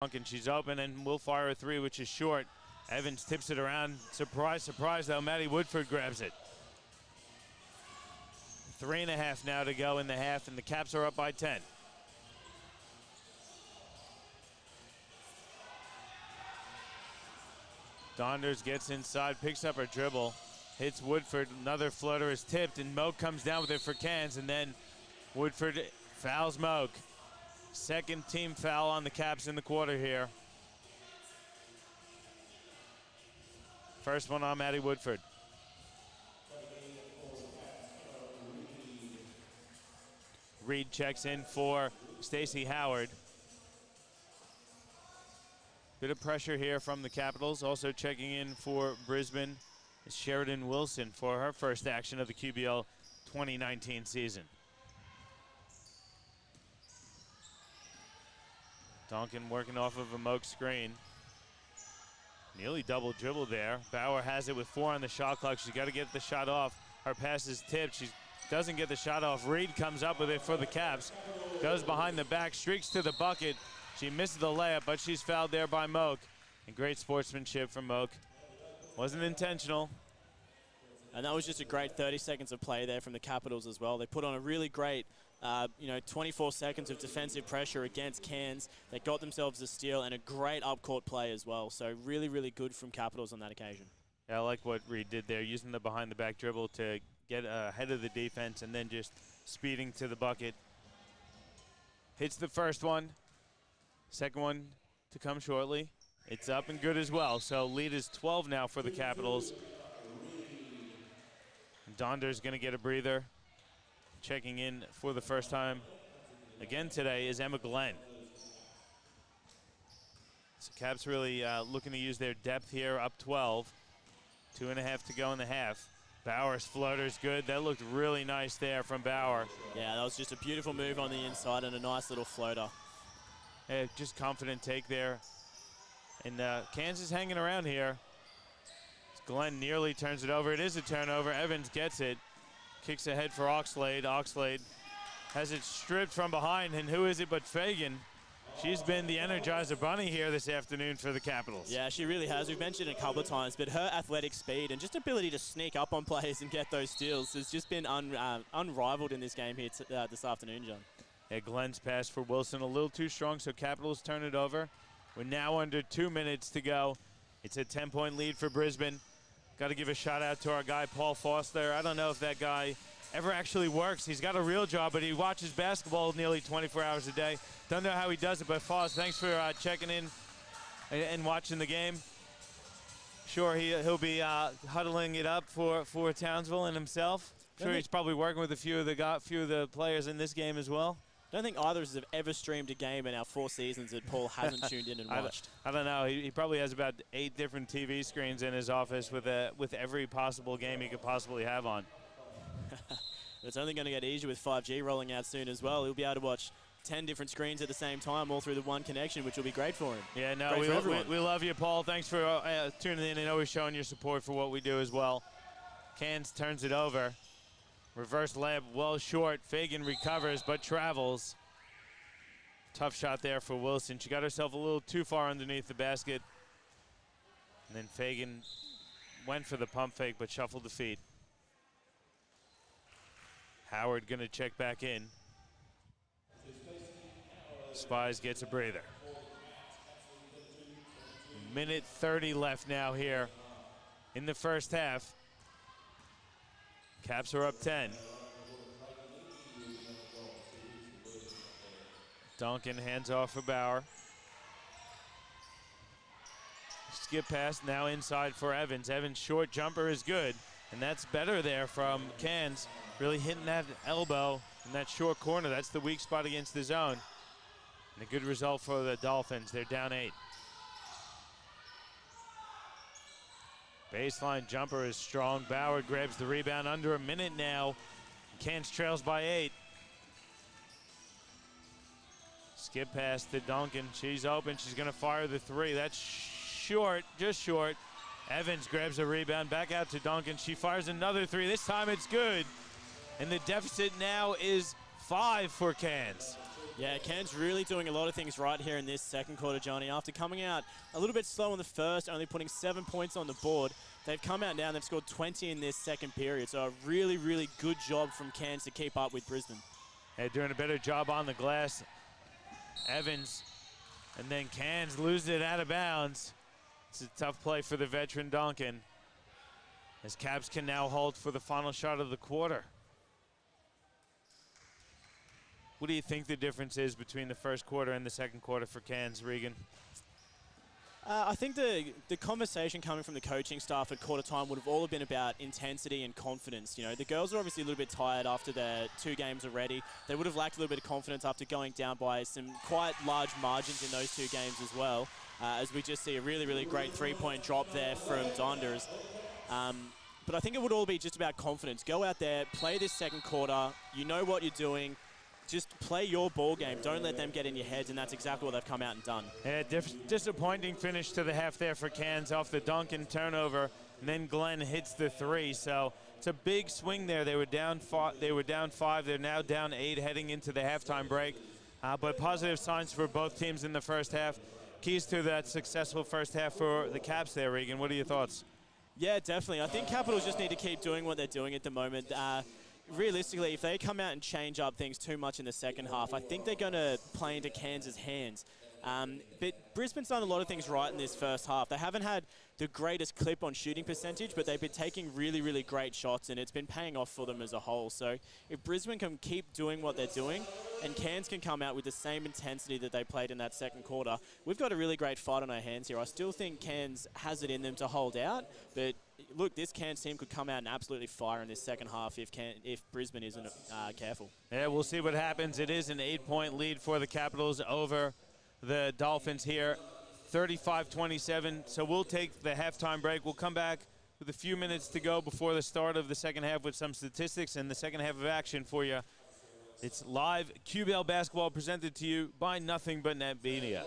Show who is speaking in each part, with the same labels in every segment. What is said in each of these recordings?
Speaker 1: And she's open and will fire a three, which is short. Evans tips it around. Surprise, surprise, though. Maddie Woodford grabs it. 3.5 now to go in the half, and the Caps are up by 10. Donders gets inside, picks up her dribble, hits Woodford. Another floater is tipped, and Moak comes down with it for Cairns, and then Woodford fouls Moak. Second team foul on the Caps in the quarter here. First one on Maddie Woodford. Reed checks in for Stacey Howard. Bit of pressure here from the Capitals. Also checking in for Brisbane is Sheridan Wilson for her first action of the QBL 2019 season. Duncan working off of a Moak screen. Nearly double dribble there. Bauer has it with 4 on the shot clock. She's got to get the shot off. Her pass is tipped. She doesn't get the shot off. Reed comes up with it for the Caps. Goes behind the back, streaks to the bucket. She misses the layup, but she's fouled there by Moak. And great sportsmanship from Moak. Wasn't intentional.
Speaker 2: And that was just a great 30 seconds of play there from the Capitals as well. They put on a really great, 24 seconds of defensive pressure against Cairns. They got themselves a steal and a great up-court play as well. So really, really good from Capitals on that occasion.
Speaker 1: Yeah, I like what Reed did there, using the behind-the-back dribble to get ahead of the defense and then just speeding to the bucket. Hits the first one. Second one to come shortly. It's up and good as well. So lead is 12 now for the Capitals. Donder's going to get a breather. Checking in for the first time again today is Emma Glenn. So Caps really looking to use their depth here, up 12. 2.5 to go in the half. Bauer's floater's good. That looked really nice there from Bauer.
Speaker 2: Yeah, that was just a beautiful move on the inside and a nice little floater.
Speaker 1: Yeah, just confident take there. And Kansas hanging around here. Glenn nearly turns it over. It is a turnover. Evans gets it. Kicks ahead for Oxlade. Oxlade has it stripped from behind. And who is it but Fagan? She's been the Energizer Bunny here this afternoon for the Capitals.
Speaker 2: Yeah, she really has. We've mentioned it a couple of times, but her athletic speed and just ability to sneak up on players and get those steals has just been unrivaled in this game here this afternoon, John.
Speaker 1: Yeah, Glenn's pass for Wilson a little too strong, so Capitals turn it over. We're now under 2 minutes to go. It's a 10-point lead for Brisbane. Got to give a shout out to our guy, Paul Foster. I don't know if that guy ever actually works. He's got a real job, but he watches basketball nearly 24 hours a day. Don't know how he does it, but Foster, thanks for checking in and watching the game. Sure, he'll be huddling it up for Townsville and himself. Sure, he's probably working with a few of the players in this game as well.
Speaker 2: I don't think either of us have ever streamed a game in our 4 seasons that Paul hasn't tuned in and watched.
Speaker 1: I don't know. He probably has about 8 different TV screens in his office with every possible game he could possibly have on.
Speaker 2: It's only going to get easier with 5G rolling out soon as well. He'll be able to watch 10 different screens at the same time, all through the one connection, which will be great for him.
Speaker 1: Yeah, no, we love you, Paul. Thanks for tuning in and always showing your support for what we do as well. Cairns turns it over. Reverse layup, well short. Fagan recovers, but travels. Tough shot there for Wilson. She got herself a little too far underneath the basket. And then Fagan went for the pump fake, but shuffled the feet. Howard gonna check back in. Spies gets a breather. Minute 30 left now here in the first half. Caps are up 10. Duncan hands off for Bauer. Skip pass now inside for Evans. Evans' short jumper is good, and that's better there from Cairns. Really hitting that elbow in that short corner. That's the weak spot against the zone. And a good result for the Dolphins. They're down 8. Baseline jumper is strong. Bauer grabs the rebound under a minute now. Cairns trails by 8. Skip pass to Duncan. She's open. She's going to fire the 3. That's short, just short. Evans grabs a rebound. Back out to Duncan. She fires another 3. This time it's good. And the deficit now is 5 for Cairns.
Speaker 2: Yeah, Cairns really doing a lot of things right here in this second quarter, Johnny. After coming out a little bit slow in the first, only putting 7 points on the board, they've come out now and they've scored 20 in this second period. So a really, really good job from Cairns to keep up with Brisbane.
Speaker 1: They're doing a better job on the glass. Evans, and then Cairns loses it out of bounds. It's a tough play for the veteran Duncan, as Caps can now hold for the final shot of the quarter. What do you think the difference is between the first quarter and the second quarter for Cairns, Regan?
Speaker 2: I think the conversation coming from the coaching staff at quarter time would have all been about intensity and confidence. You know, the girls are obviously a little bit tired after their 2 games already. They would have lacked a little bit of confidence after going down by some quite large margins in those 2 games as well, as we just see a really, really great 3-point drop there from Donders. But I think it would all be just about confidence. Go out there, play this second quarter. You know what you're doing. Just play your ball game. Don't let them get in your heads, and that's exactly what they've come out and done. Yeah,
Speaker 1: disappointing finish to the half there for Cairns off the Duncan turnover, and then Glenn hits the 3. So it's a big swing there. They were down 5. They're now down 8 heading into the halftime break. But positive signs for both teams in the first half. Keys to that successful first half for the Caps there, Regan. What are your thoughts?
Speaker 2: Yeah, definitely. I think Capitals just need to keep doing what they're doing at the moment. Realistically, if they come out and change up things too much in the second half, I think they're going to play into Cairns' hands. But Brisbane's done a lot of things right in this first half. They haven't had the greatest clip on shooting percentage, but they've been taking really, really great shots, and it's been paying off for them as a whole. So if Brisbane can keep doing what they're doing, and Cairns can come out with the same intensity that they played in that second quarter, we've got a really great fight on our hands here. I still think Cairns has it in them to hold out, but look, this Cairns team could come out and absolutely fire in this second half if Brisbane isn't careful.
Speaker 1: Yeah, we'll see what happens. It is an 8-point lead for the Capitals over the Dolphins here, 35-27. So we'll take the halftime break. We'll come back with a few minutes to go before the start of the second half with some statistics and the second half of action for you. It's live QBL basketball presented to you by Nothing But Net Media.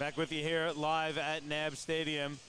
Speaker 1: Back with you here live at NAB Stadium.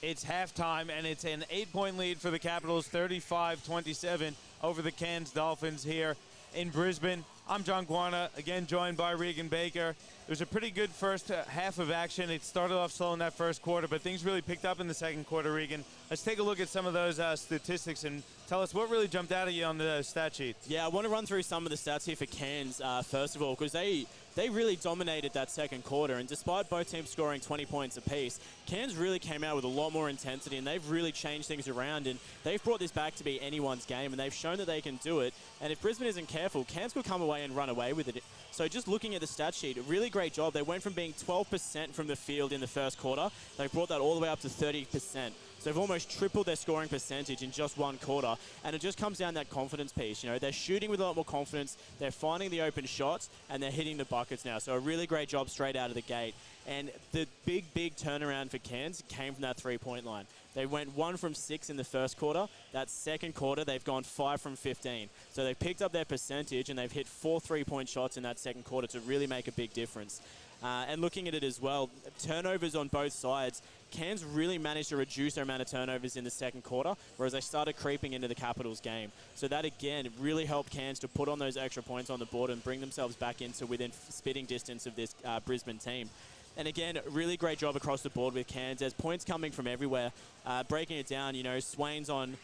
Speaker 1: It's halftime, and it's an 8-point lead for the Capitals, 35-27 over the Cairns Dolphins here in Brisbane. I'm John Guarna, again joined by Regan Baker. It was a pretty good first half of action. It started off slow in that first quarter, but things really picked up in the second quarter, Regan. Let's take a look at some of those statistics and tell us what really jumped out at you on the stat sheet.
Speaker 2: Yeah, I want to run through some of the stats here for Cairns, first of all, because they really dominated that second quarter, and despite both teams scoring 20 points apiece, Cairns really came out with a lot more intensity, and they've really changed things around, and they've brought this back to be anyone's game, and they've shown that they can do it. And if Brisbane isn't careful, Cairns could come away and run away with it. So just looking at the stat sheet, a really great job. They went from being 12% from the field in the first quarter. They brought that all the way up to 30%. So they've almost tripled their scoring percentage in just one quarter, and it just comes down to that confidence piece. You know, they're shooting with a lot more confidence, they're finding the open shots, and they're hitting the buckets now. So a really great job straight out of the gate. And the big turnaround for Cairns came from that three-point line. They went 1 from 6 in the first quarter. That second quarter, they've gone 5 from 15. So they picked up their percentage, and they've hit 4 three-point shots in that second quarter to really make a big difference. And looking at it as well, turnovers on both sides, Cairns really managed to reduce their amount of turnovers in the second quarter, whereas they started creeping into the Capitals game. So that, again, really helped Cairns to put on those extra points on the board and bring themselves back into within spitting distance of this Brisbane team. And again, really great job across the board with Cairns. There's points coming from everywhere. Breaking it down, you know, Swain's on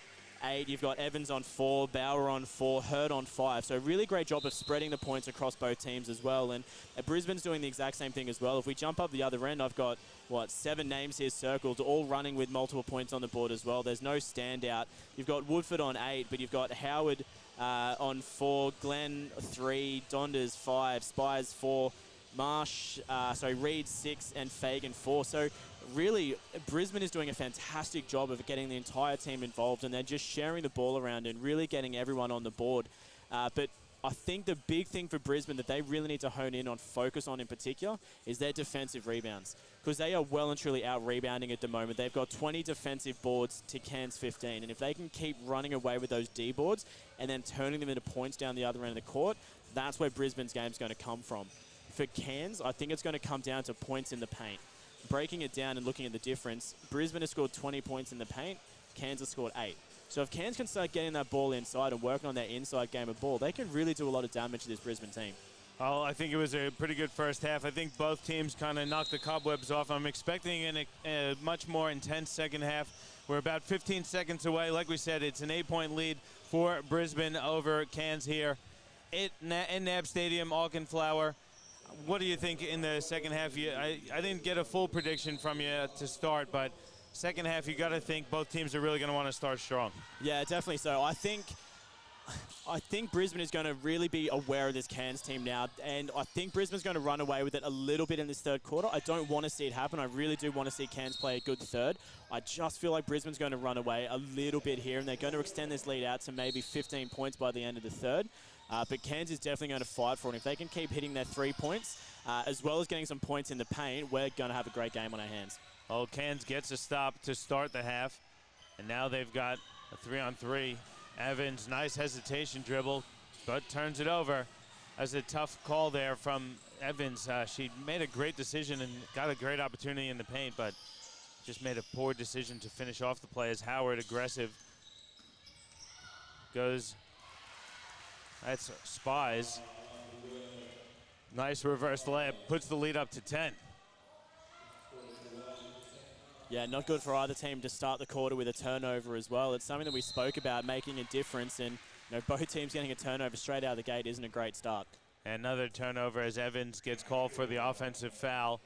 Speaker 2: 8, you've got Evans on 4, Bauer on 4, Hurd on 5. So really great job of spreading the points across both teams as well. And Brisbane's doing the exact same thing as well. If we jump up the other end, I've got, 7 names here circled, all running with multiple points on the board as well. There's no standout. You've got Woodford on 8, but you've got Howard on 4, Glenn 3, Donders 5, Spires 4, Reed 6, and Fagan 4. So really, Brisbane is doing a fantastic job of getting the entire team involved, and they're just sharing the ball around and really getting everyone on the board. But I think the big thing for Brisbane that they really need to hone in on, focus on in particular, is their defensive rebounds, because they are well and truly out-rebounding at the moment. They've got 20 defensive boards to Cairns 15, and if they can keep running away with those D boards and then turning them into points down the other end of the court, that's where Brisbane's game's going to come from. For Cairns, I think it's going to come down to points in the paint. Breaking it down and looking at the difference, Brisbane has scored 20 points in the paint, Cairns has scored 8. So if Cairns can start getting that ball inside and working on their inside game of ball, they can really do a lot of damage to this Brisbane team.
Speaker 1: Well, I think it was a pretty good first half. I think both teams kind of knocked the cobwebs off. I'm expecting a much more intense second half. We're about 15 seconds away. Like we said, it's an 8-point lead for Brisbane over Cairns here in NAB Stadium, Auchenflower. What do you think in the second half? I didn't get a full prediction from you to start, but second half, you got to think both teams are really going to want to start strong.
Speaker 2: Yeah, definitely so. I think Brisbane is going to really be aware of this Cairns team now, and I think Brisbane's going to run away with it a little bit in this third quarter. I don't want to see it happen. I really do want to see Cairns play a good third. I just feel like Brisbane's going to run away a little bit here, and they're going to extend this lead out to maybe 15 points by the end of the third. But Cairns is definitely going to fight for it. If they can keep hitting their 3 points, as well as getting some points in the paint, we're going to have a great game on our hands.
Speaker 1: Well, Cairns gets a stop to start the half, and now they've got a 3-on-3. Evans, nice hesitation dribble, but turns it over. That's a tough call there from Evans. She made a great decision and got a great opportunity in the paint, but just made a poor decision to finish off the play as Howard, aggressive, goes. That's Spies. Nice reverse layup, puts the lead up to 10.
Speaker 2: Yeah, not good for either team to start the quarter with a turnover as well. It's something that we spoke about, making a difference, and both teams getting a turnover straight out of the gate isn't a great start.
Speaker 1: Another turnover as Evans gets called for the offensive foul.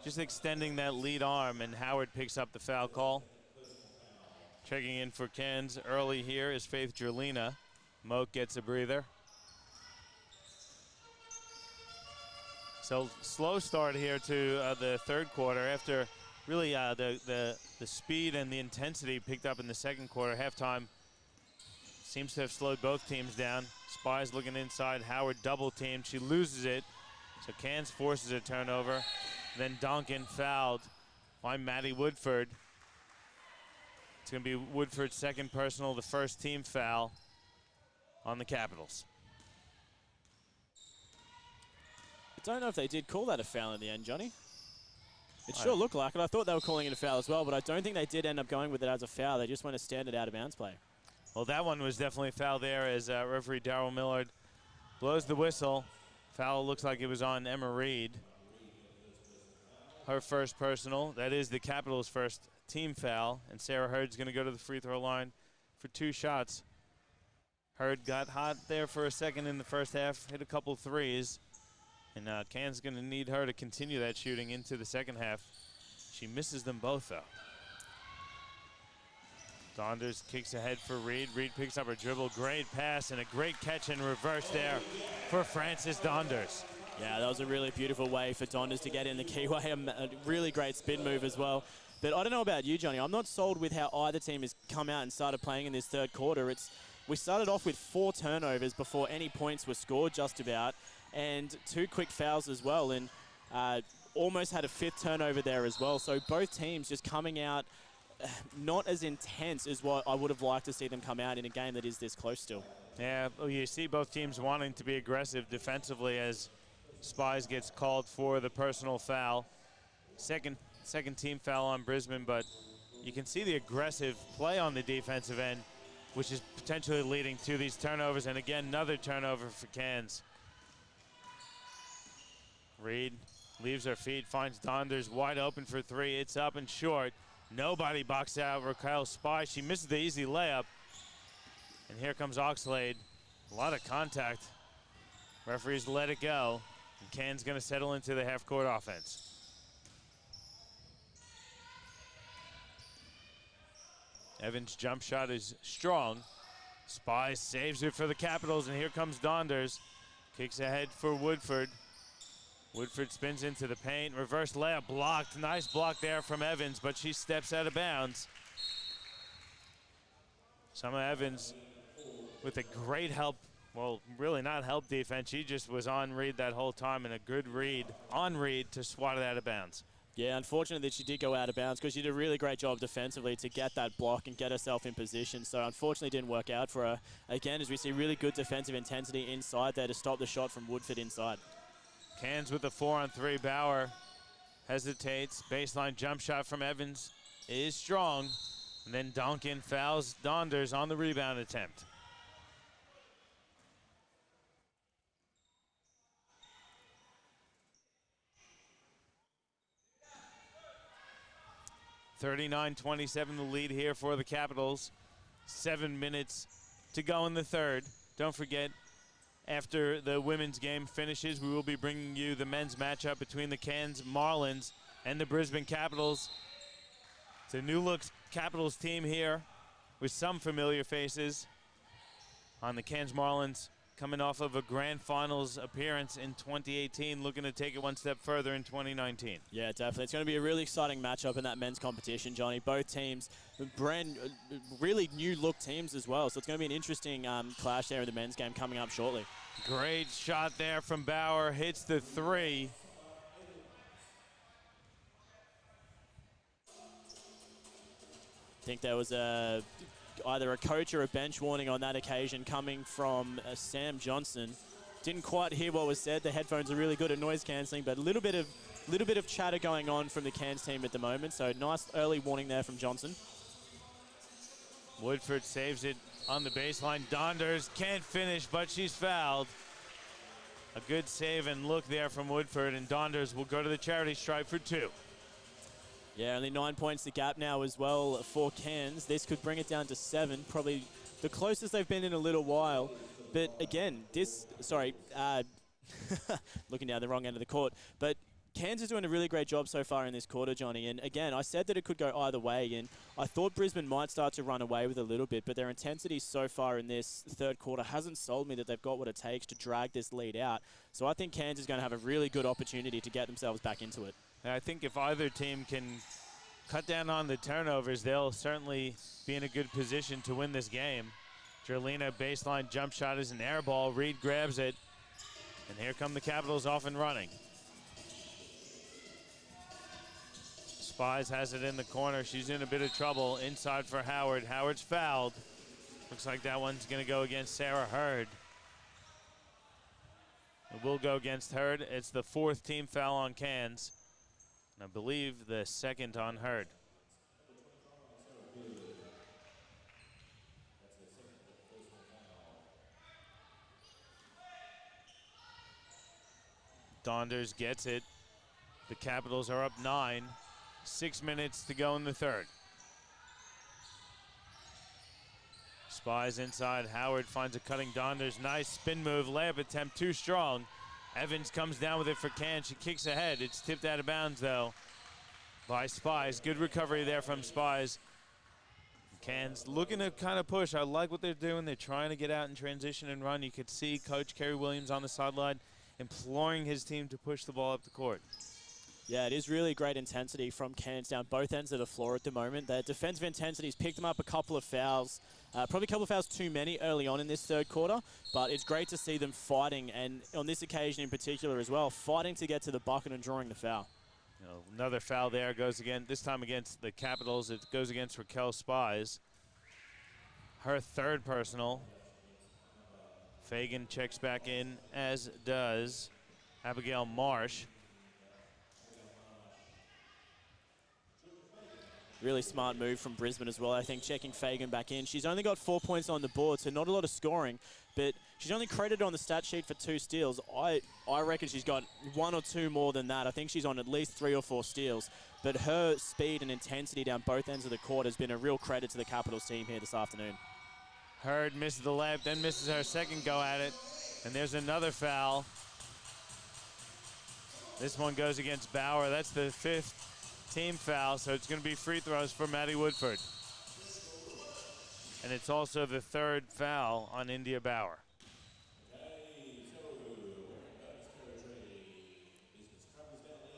Speaker 1: Just extending that lead arm, and Howard picks up the foul call. Checking in for Cairns early here is Faith Jerlina. Moak gets a breather. So slow start here to the third quarter after really the speed and the intensity picked up in the second quarter. Halftime seems to have slowed both teams down. Spies looking inside, Howard double teamed, she loses it. So Cairns forces a turnover. Then Donkin fouled by Maddie Woodford. It's gonna be Woodford's second personal, the first team foul on the Capitals.
Speaker 2: I don't know if they did call that a foul in the end, Johnny. It sure looked like it. I thought they were calling it a foul as well, but I don't think they did end up going with it as a foul. They just went a standard out-of-bounds play.
Speaker 1: Well, that one was definitely a foul there as referee Darryl Millard blows the whistle. Foul looks like it was on Emma Reed. Her first personal. That is the Capitals' first team foul, and Sarah Hurd's going to go to the free throw line for 2 shots. Hurd got hot there for a second in the first half, hit a couple threes, and Cairns going to need her to continue that shooting into the second half. She misses them both, though. Donders kicks ahead for Reed. Reed picks up her dribble. Great pass and a great catch in reverse there for Frances Donders.
Speaker 2: Yeah, that was a really beautiful way for Donders to get in the keyway. A really great spin move as well. But I don't know about you, Johnny. I'm not sold with how either team has come out and started playing in this third quarter. We started off with 4 turnovers before any points were scored, just about, and 2 quick fouls as well, and almost had a 5th turnover there as well. So both teams just coming out not as intense as what I would have liked to see them come out in a game that is this close still.
Speaker 1: Yeah, well, you see both teams wanting to be aggressive defensively as Spies gets called for the personal foul. Second team foul on Brisbane, but you can see the aggressive play on the defensive end, which is potentially leading to these turnovers. And again, another turnover for Cairns. Reed leaves her feet, finds Donders wide open for 3. It's up and short. Nobody boxed out Raquel Spy. She misses the easy layup. And here comes Oxlade. A lot of contact. Referees let it go. And Cairns going to settle into the half-court offense. Evans' jump shot is strong. Spy saves it for the Capitals, and here comes Donders. Kicks ahead for Woodford. Woodford spins into the paint. Reverse layup blocked. Nice block there from Evans, but she steps out of bounds. Summer Evans with a great help. Well, really not help defense. She just was on Reed that whole time, and a good read on Reed to swat it out of bounds.
Speaker 2: Yeah, unfortunate that she did go out of bounds because she did a really great job defensively to get that block and get herself in position. So unfortunately didn't work out for her. Again, as we see really good defensive intensity inside there to stop the shot from Woodford inside.
Speaker 1: Cairns with the 4-on-3. Bauer hesitates. Baseline jump shot from Evans is strong. And then Donkin fouls Donders on the rebound attempt. (39-27) the lead here for the Capitals. 7 minutes to go in the third. Don't forget, after the women's game finishes, we will be bringing you the men's matchup between the Cairns Marlins and the Brisbane Capitals. It's a new-look Capitals team here with some familiar faces. On the Cairns Marlins, coming off of a grand finals appearance in 2018, looking to take it one step further in 2019.
Speaker 2: Yeah, definitely. It's going to be a really exciting matchup in that men's competition, Johnny. Both teams, really new-look teams as well. So it's going to be an interesting clash there in the men's game coming up shortly.
Speaker 1: Great shot there from Bauer. Hits the 3.
Speaker 2: I think there was either a coach or a bench warning on that occasion coming from Sam Johnson. Didn't quite hear what was said. The headphones are really good at noise cancelling, but a little bit of chatter going on from the Cairns team at the moment. So nice early warning there from Johnson.
Speaker 1: Woodford saves it on the baseline. Donders can't finish, but she's fouled. A good save and look there from Woodford, and Donders will go to the charity stripe for 2.
Speaker 2: Yeah, only 9 points the gap now as well for Cairns. This could bring it down to 7, probably the closest they've been in a little while. But again, looking down the wrong end of the court. But Cairns is doing a really great job so far in this quarter, Johnny. And again, I said that it could go either way, and I thought Brisbane might start to run away with a little bit, but their intensity so far in this third quarter hasn't sold me that they've got what it takes to drag this lead out. So I think Cairns is going to have a really good opportunity to get themselves back into it.
Speaker 1: And I think if either team can cut down on the turnovers, they'll certainly be in a good position to win this game. Jerlina baseline jump shot is an air ball. Reed grabs it. And here come the Capitals off and running. Spies has it in the corner. She's in a bit of trouble. Inside for Howard. Howard's fouled. Looks like that one's going to go against Sarah Hurd. It will go against Hurd. It's the 4th team foul on Cairns. And I believe the second on Hurd. Donders gets it. The Capitals are up 9. 6 minutes to go in the third. Spies inside. Howard finds a cutting Donders. Nice spin move. Layup attempt too strong. Evans comes down with it for Cairns. She kicks ahead. It's tipped out of bounds, though, by Spies. Good recovery there from Spies. Cairns looking to kind of push. I like what they're doing. They're trying to get out in transition and run. You could see Coach Kerry Williams on the sideline imploring his team to push the ball up the court.
Speaker 2: Yeah, it is really great intensity from Cairns down both ends of the floor at the moment. Their defensive intensity's picked them up a couple of fouls, probably a couple of fouls too many early on in this third quarter, but it's great to see them fighting, and on this occasion in particular as well, fighting to get to the bucket and drawing the foul.
Speaker 1: Another foul there goes again, this time against the Capitals. It goes against Raquel Spies. Her third personal. Fagan checks back in, as does Abigail Marsh.
Speaker 2: Really smart move from Brisbane as well, I think, checking Fagan back in. She's only got 4 points on the board, so not a lot of scoring, but she's only credited on the stat sheet for 2 steals. I reckon she's got 1 or 2 more than that. I think she's on at least 3 or 4 steals, but her speed and intensity down both ends of the court has been a real credit to the Capitals team here this afternoon.
Speaker 1: Hurd misses the layup, then misses her second go at it, and there's another foul. This one goes against Bauer. That's the 5th team foul, so it's going to be free throws for Maddie Woodford. And it's also the 3rd foul on India Bauer.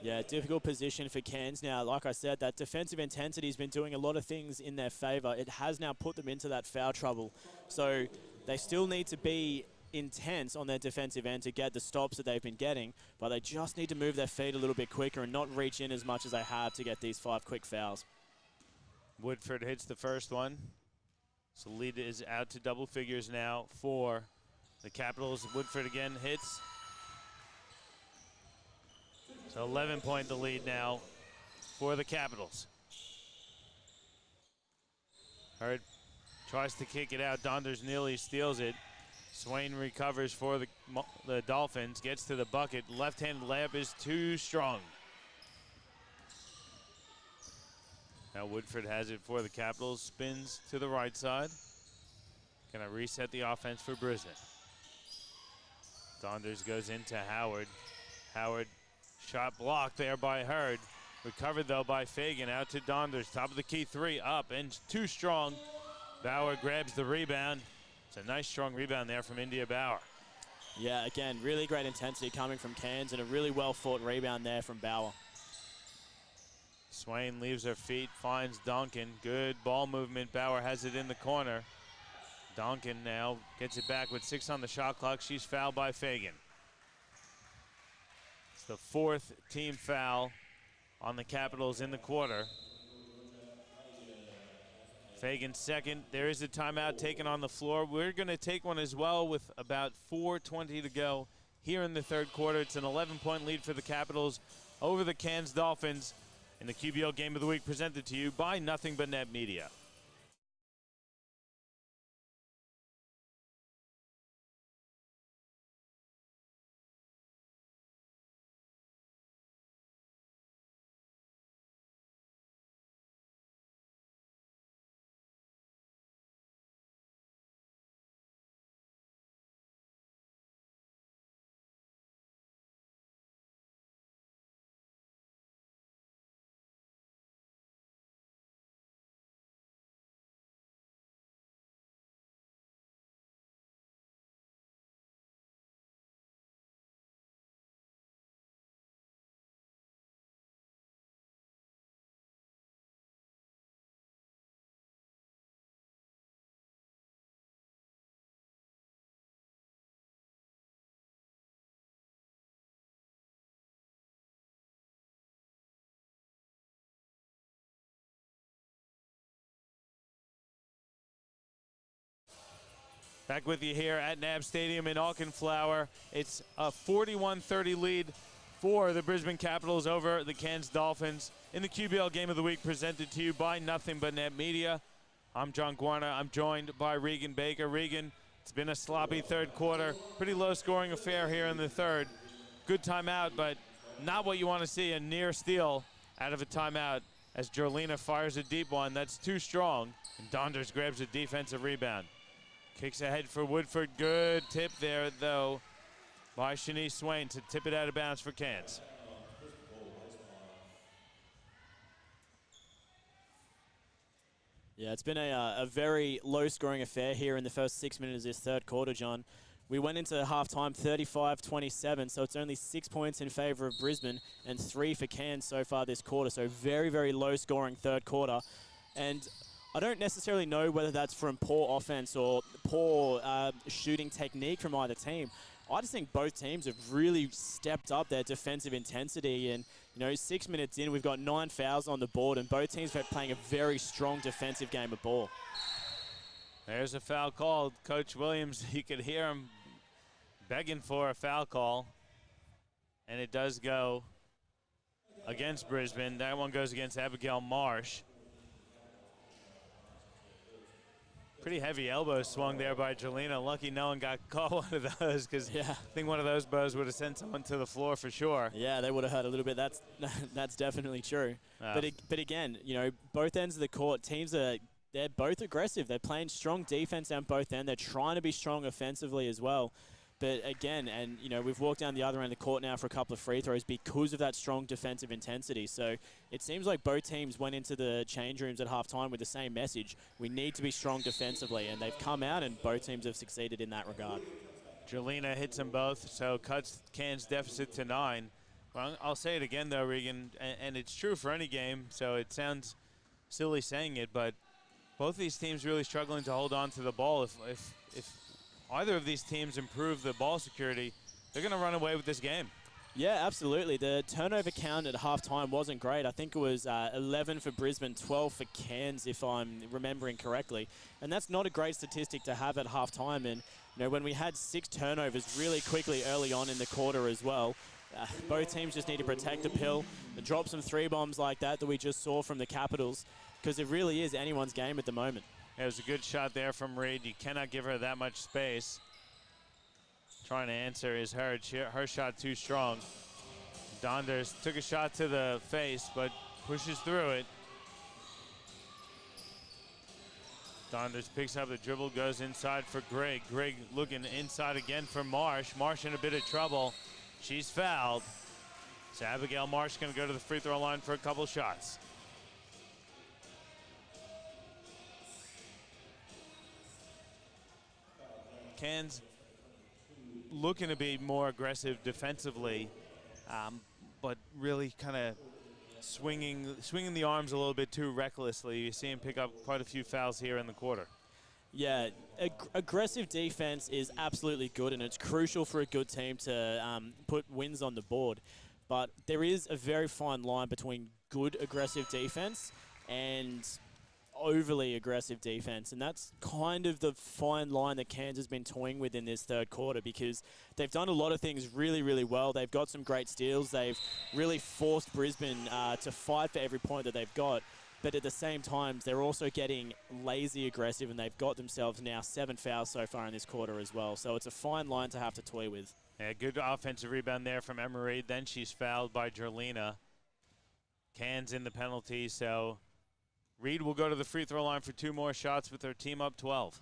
Speaker 2: Yeah, difficult position for Cairns now. Like I said, that defensive intensity has been doing a lot of things in their favor. It has now put them into that foul trouble. So they still need to be intense on their defensive end to get the stops that they've been getting, but they just need to move their feet a little bit quicker and not reach in as much as they have to get these 5 quick fouls.
Speaker 1: Woodford hits the first one. So lead is out to double figures now for the Capitals. Woodford again hits. So 11-point the lead now for the Capitals. Hurd tries to kick it out. Donders nearly steals it. Swain recovers for the Dolphins, gets to the bucket. Left-handed layup is too strong. Now Woodford has it for the Capitals, spins to the right side. Gonna reset the offense for Brisbane. Donders goes into Howard. Howard, shot blocked there by Hurd. Recovered though by Fagan, out to Donders. Top of the key, 3 up and too strong. Bauer grabs the rebound. It's a nice strong rebound there from India Bauer.
Speaker 2: Yeah, again, really great intensity coming from Cairns and a really well-fought rebound there from Bauer.
Speaker 1: Swain leaves her feet, finds Donkin. Good ball movement. Bauer has it in the corner. Donkin now gets it back with 6 on the shot clock. She's fouled by Fagan. It's the 4th team foul on the Capitals in the quarter. Fagan second. There is a timeout taken on the floor. We're going to take one as well with about 4:20 to go here in the third quarter. It's an 11-point lead for the Capitals over the Cairns Dolphins in the QBL Game of the Week, presented to you by Nothing But Net Media. Back with you here at NAB Stadium in Auchenflower. It's a 41-30 lead for the Brisbane Capitals over the Cairns Dolphins in the QBL Game of the Week, presented to you by Nothing But Net Media. I'm John Guarna. I'm joined by Regan Baker. Regan, it's been a sloppy third quarter. Pretty low-scoring affair here in the third. Good timeout, but not what you want to see, a near steal out of a timeout as Jolina fires a deep one. That's too strong, and Donders grabs a defensive rebound. Kicks ahead for Woodford. Good tip there, though, by Shanice Swain to tip it out of bounds for Cairns.
Speaker 2: Yeah, it's been a very low-scoring affair here in the first 6 minutes of this third quarter, John. We went into halftime 35-27, so it's only 6 points in favor of Brisbane and 3 for Cairns so far this quarter. So very, very low-scoring third quarter. And I don't necessarily know whether that's from poor offense or poor shooting technique from either team. I just think both teams have really stepped up their defensive intensity. And, you know, 6 minutes in, we've got 9 fouls on the board, and both teams are playing a very strong defensive game of ball.
Speaker 1: There's a foul called. Coach Williams, you could hear him begging for a foul call. And it does go against Brisbane. That one goes against Abigail Marsh. Pretty heavy elbow swung there by Jolina. Lucky no one got caught one of those, because I think one of those bows would have sent someone to the floor for sure.
Speaker 2: Yeah, they would have hurt a little bit. That's definitely true. But again, you know, both ends of the court, they're both aggressive. They're playing strong defense on both ends. They're trying to be strong offensively as well. But again, and you know, we've walked down the other end of the court now for a couple of free throws because of that strong defensive intensity. So it seems like both teams went into the change rooms at halftime with the same message. We need to be strong defensively, and they've come out, and both teams have succeeded in that regard.
Speaker 1: Jolina hits them both, so cuts Cairns' deficit to 9. Well, I'll say it again, though, Regan, and it's true for any game, so it sounds silly saying it, but both these teams really struggling to hold on to the ball. If either of these teams improve the ball security, they're going to run away with this game.
Speaker 2: Yeah, absolutely. The turnover count at halftime wasn't great. I think it was 11 for Brisbane, 12 for Cairns, if I'm remembering correctly. And that's not a great statistic to have at halftime. And you know, when we had 6 turnovers really quickly early on in the quarter as well, both teams just need to protect the pill and drop some 3 bombs like that we just saw from the Capitals, because it really is anyone's game at the moment.
Speaker 1: It was a good shot there from Reed. You cannot give her that much space. Trying to answer is Hurd. Her shot too strong. Donders took a shot to the face, but pushes through it. Donders picks up the dribble, goes inside for Grigg. Grigg looking inside again for Marsh. Marsh in a bit of trouble. She's fouled. So Abigail Marsh going to go to the free throw line for a couple shots. Cairns looking to be more aggressive defensively, but really kind of swinging the arms a little bit too recklessly. You see him pick up quite a few fouls here in the quarter.
Speaker 2: Yeah, aggressive defense is absolutely good, and it's crucial for a good team to put wins on the board. But there is a very fine line between good aggressive defense and overly aggressive defense, and that's kind of the fine line that Cairns has been toying with in this third quarter, because they've done a lot of things really, really well. They've got some great steals. They've really forced Brisbane to fight for every point that they've got, but at the same time, they're also getting lazy aggressive, and they've got themselves now 7 fouls so far in this quarter as well. So it's a fine line to have to toy with.
Speaker 1: Yeah, good offensive rebound there from Emma Reed. Then she's fouled by Jolina. Cairns in the penalty, so Reed will go to the free throw line for 2 more shots with her team up 12.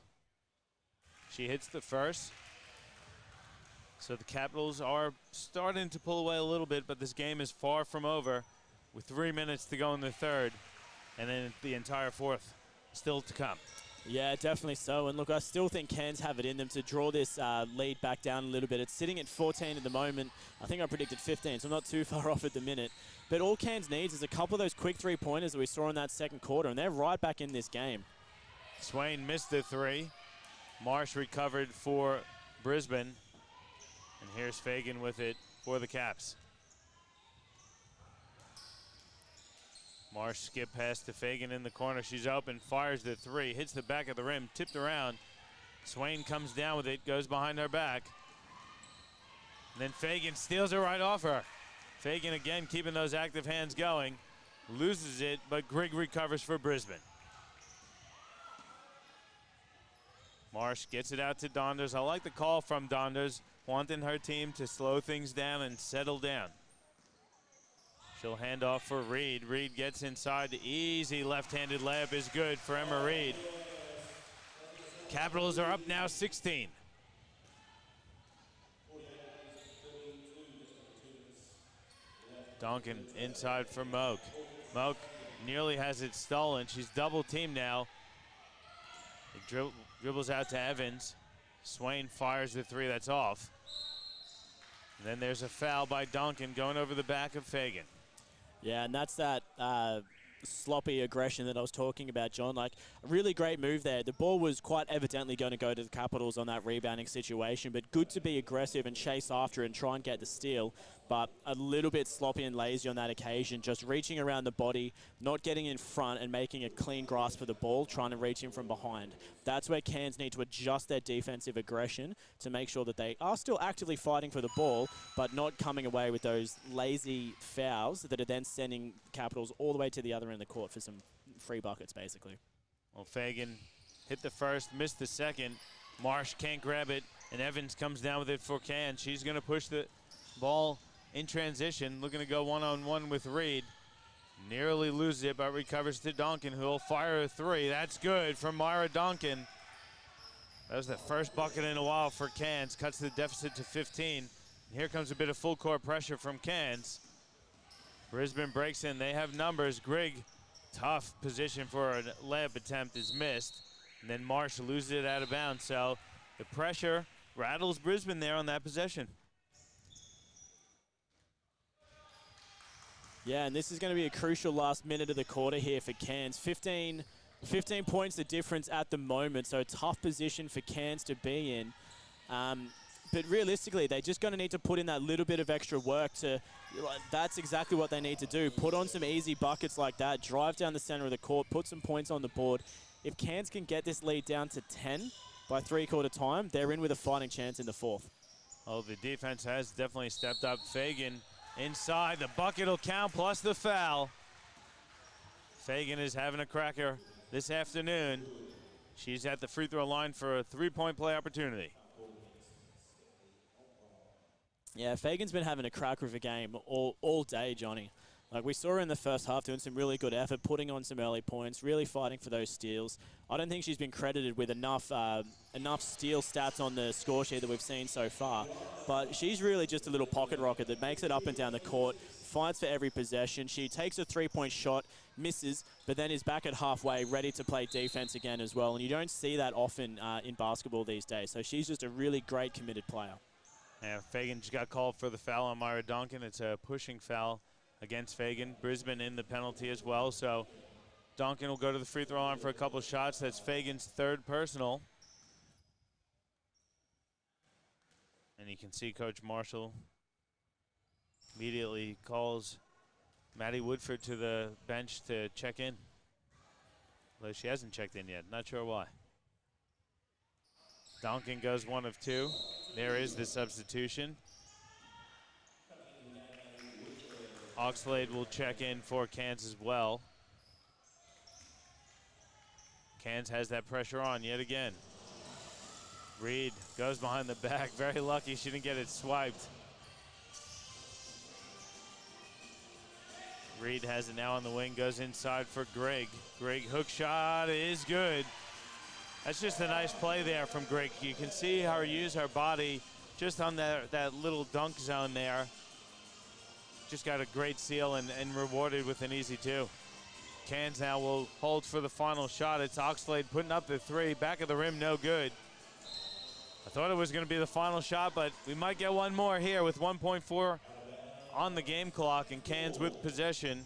Speaker 1: She hits the first. So the Capitals are starting to pull away a little bit, but this game is far from over with 3 minutes to go in the third, and then the entire fourth still to come.
Speaker 2: Yeah, definitely so. And look, I still think Cairns have it in them to draw this lead back down a little bit. It's sitting at 14 at the moment. I think I predicted 15, so I'm not too far off at the minute. But all Cairns needs is a couple of those quick 3-pointers that we saw in that second quarter, and they're right back in this game.
Speaker 1: Swain missed the 3. Marsh recovered for Brisbane. And here's Fagan with it for the Caps. Marsh skip past to Fagan in the corner. She's open, fires the 3, hits the back of the rim, tipped around. Swain comes down with it, goes behind her back. And then Fagan steals it right off her. Fagan again keeping those active hands going. Loses it, but Grigg recovers for Brisbane. Marsh gets it out to Donders. I like the call from Donders, wanting her team to slow things down and settle down. She'll hand off for Reed. Reed gets inside. The easy left-handed layup is good for Emma Reed. Capitals are up now 16. Duncan inside for Moak. Moak nearly has it stolen. She's double teamed now. It dribbles out to Evans. Swain fires the three, that's off. And then there's a foul by Duncan going over the back of Fagan.
Speaker 2: Yeah, and that's that sloppy aggression that I was talking about, John. Like, a really great move there. The ball was quite evidently going to go to the Capitals on that rebounding situation, but good to be aggressive and chase after it and try and get the steal, but a little bit sloppy and lazy on that occasion, just reaching around the body, not getting in front and making a clean grasp of the ball, trying to reach in from behind. That's where Cairns need to adjust their defensive aggression to make sure that they are still actively fighting for the ball, but not coming away with those lazy fouls that are then sending Capitals all the way to the other end of the court for some free buckets, basically.
Speaker 1: Well, Fagan hit the first, missed the second. Marsh can't grab it, and Evans comes down with it for Cairns. She's going to push the ball in transition, looking to go one-on-one with Reed. Nearly loses it, but recovers to Donkin, who will fire a three. That's good from Myra Donkin. That was the first bucket in a while for Cairns. Cuts the deficit to 15. And here comes a bit of full court pressure from Cairns. Brisbane breaks in. They have numbers. Grigg, tough position for a layup attempt, is missed. And then Marsh loses it out of bounds. So the pressure rattles Brisbane there on that possession.
Speaker 2: Yeah, and this is going to be a crucial last minute of the quarter here for Cairns. 15 points the difference at the moment, so tough position for Cairns to be in. But realistically, they're just going to need to put in that little bit of extra work to, that's exactly what they need to do. Put on some easy buckets like that, drive down the center of the court, put some points on the board. If Cairns can get this lead down to 10 by three-quarter time, they're in with a fighting chance in the fourth.
Speaker 1: Oh, the defense has definitely stepped up. Fagan inside, the bucket will count plus the foul. Fagan is having a cracker this afternoon. She's at the free throw line for a three-point play opportunity.
Speaker 2: Yeah, Fagan's been having a cracker of a game all day, Johnny. Like, we saw her in the first half doing some really good effort, putting on some early points, really fighting for those steals. I don't think she's been credited with enough steal stats on the score sheet that we've seen so far. But she's really just a little pocket rocket that makes it up and down the court, fights for every possession. She takes a three-point shot, misses, but then is back at halfway, ready to play defense again as well. And you don't see that often in basketball these days. So she's just a really great committed player.
Speaker 1: Yeah, Fagan just got called for the foul on Myra Duncan. It's a pushing foul against Fagan. Brisbane in the penalty as well, so Duncan will go to the free throw line for a couple shots. That's Fagan's third personal. And you can see Coach Marshall immediately calls Maddie Woodford to the bench to check in. Though she hasn't checked in yet, not sure why. Duncan goes 1 of 2. There is the substitution. Oxlade will check in for Cairns as well. Cairns has that pressure on yet again. Reed goes behind the back. Very lucky she didn't get it swiped. Reed has it now on the wing, goes inside for Grigg. Grigg hook shot is good. That's just a nice play there from Grigg. You can see her use her body just on that little dunk zone there. Just got a great seal and rewarded with an easy 2. Cairns now will hold for the final shot. It's Oxlade putting up the 3. Back of the rim, no good. I thought it was going to be the final shot, but we might get one more here with 1.4 on the game clock, and Cairns with possession.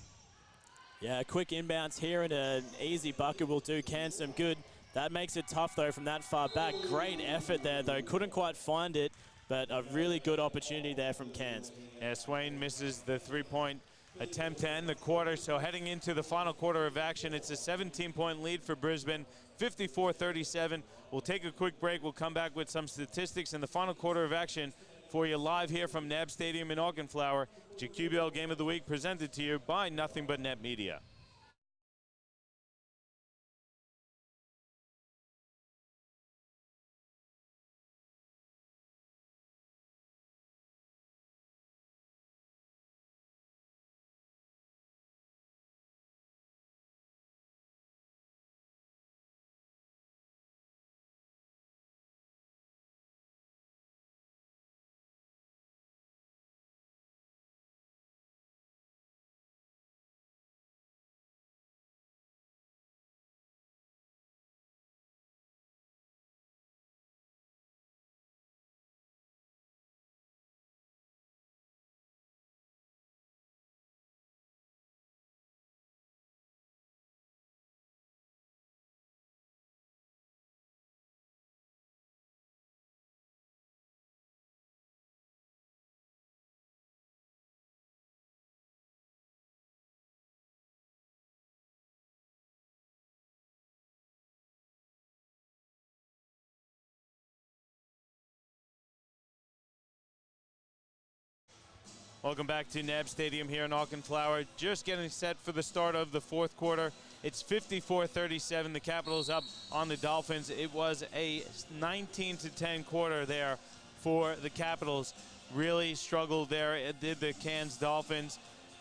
Speaker 2: Yeah, a quick inbounds here and an easy bucket will do Cairns some good. That makes it tough, though, from that far back. Great effort there, though. Couldn't quite find it, but a really good opportunity there from Cairns.
Speaker 1: Yeah, Swain misses the three-point attempt to end the quarter. So heading into the final quarter of action, it's a 17-point lead for Brisbane, 54-37. We'll take a quick break. We'll come back with some statistics in the final quarter of action for you live here from NAB Stadium in Auchenflower. It's your QBL Game of the Week presented to you by Nothing But Net Media. Welcome back to NAB Stadium here in Auchenflower. Just getting set for the start of the fourth quarter. It's 54-37. The Capitals up on the Dolphins. It was a 19-10 quarter there for the Capitals. Really struggled there. It did the Cairns Dolphins.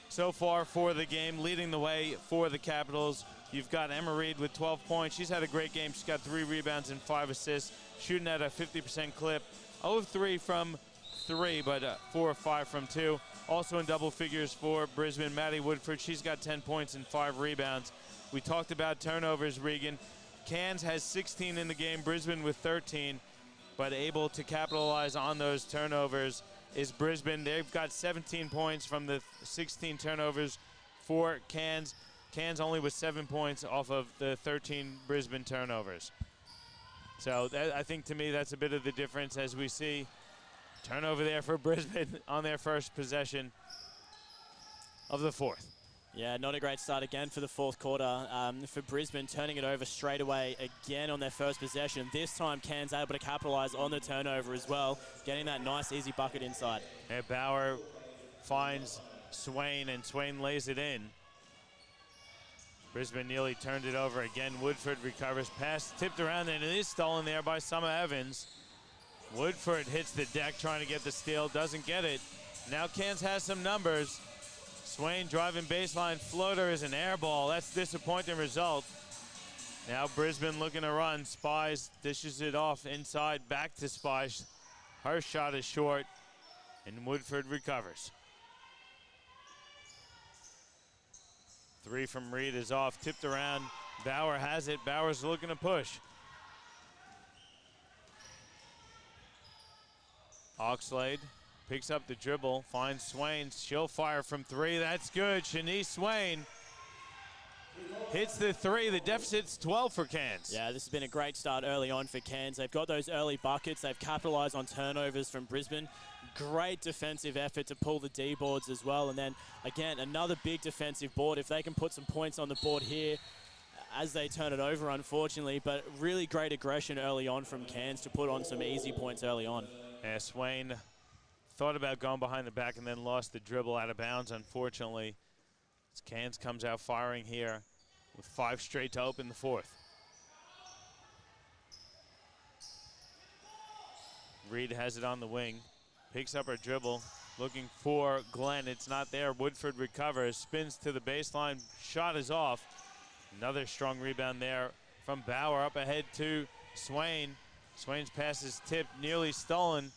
Speaker 1: So far for the game, leading the way for the Capitals, you've got Emma Reed with 12 points. She's had a great game. She's got 3 rebounds and 5 assists, shooting at a 50% clip. 0 of 3 from 3, but 4 of 5 from 2. Also in double figures for Brisbane, Maddie Woodford. She's got 10 points and 5 rebounds. We talked about turnovers, Regan. Cairns has 16 in the game, Brisbane with 13, but able to capitalize on those turnovers is Brisbane. They've got 17 points from the 16 turnovers for Cairns. Cairns only with 7 points off of the 13 Brisbane turnovers. So I think to me that's a bit of the difference as we see turnover there for Brisbane on their first possession of the fourth.
Speaker 2: Yeah, not a great start again for the fourth quarter for Brisbane, turning it over straight away again on their first possession. This time, Cairns able to capitalize on the turnover as well, getting that nice, easy bucket inside.
Speaker 1: And Bauer finds Swain, and Swain lays it in. Brisbane nearly turned it over again. Woodford recovers, pass tipped around, and it is stolen there by Summer Evans. Woodford hits the deck trying to get the steal, doesn't get it. Now Cairns has some numbers. Swain driving baseline floater is an air ball. That's a disappointing result. Now Brisbane looking to run. Spies dishes it off inside, back to Spies. Her shot is short, and Woodford recovers. 3 from Reed is off, tipped around. Bauer has it. Bauer's looking to push. Oxlade picks up the dribble, finds Swain. She'll fire from 3. That's good. Shanice Swain hits the 3. The deficit's 12 for Cairns.
Speaker 2: Yeah, this has been a great start early on for Cairns. They've got those early buckets. They've capitalized on turnovers from Brisbane. Great defensive effort to pull the D boards as well. And then, again, another big defensive board. If they can put some points on the board here as they turn it over, unfortunately. But really great aggression early on from Cairns to put on some easy points early on.
Speaker 1: Yeah, Swain thought about going behind the back and then lost the dribble out of bounds, unfortunately. As Cairns comes out firing here with 5 straight to open the fourth. Reed has it on the wing, picks up her dribble, looking for Glenn. It's not there. Woodford recovers, spins to the baseline. Shot is off. Another strong rebound there from Bauer, up ahead to Swain. Swain's pass is tipped, nearly stolen.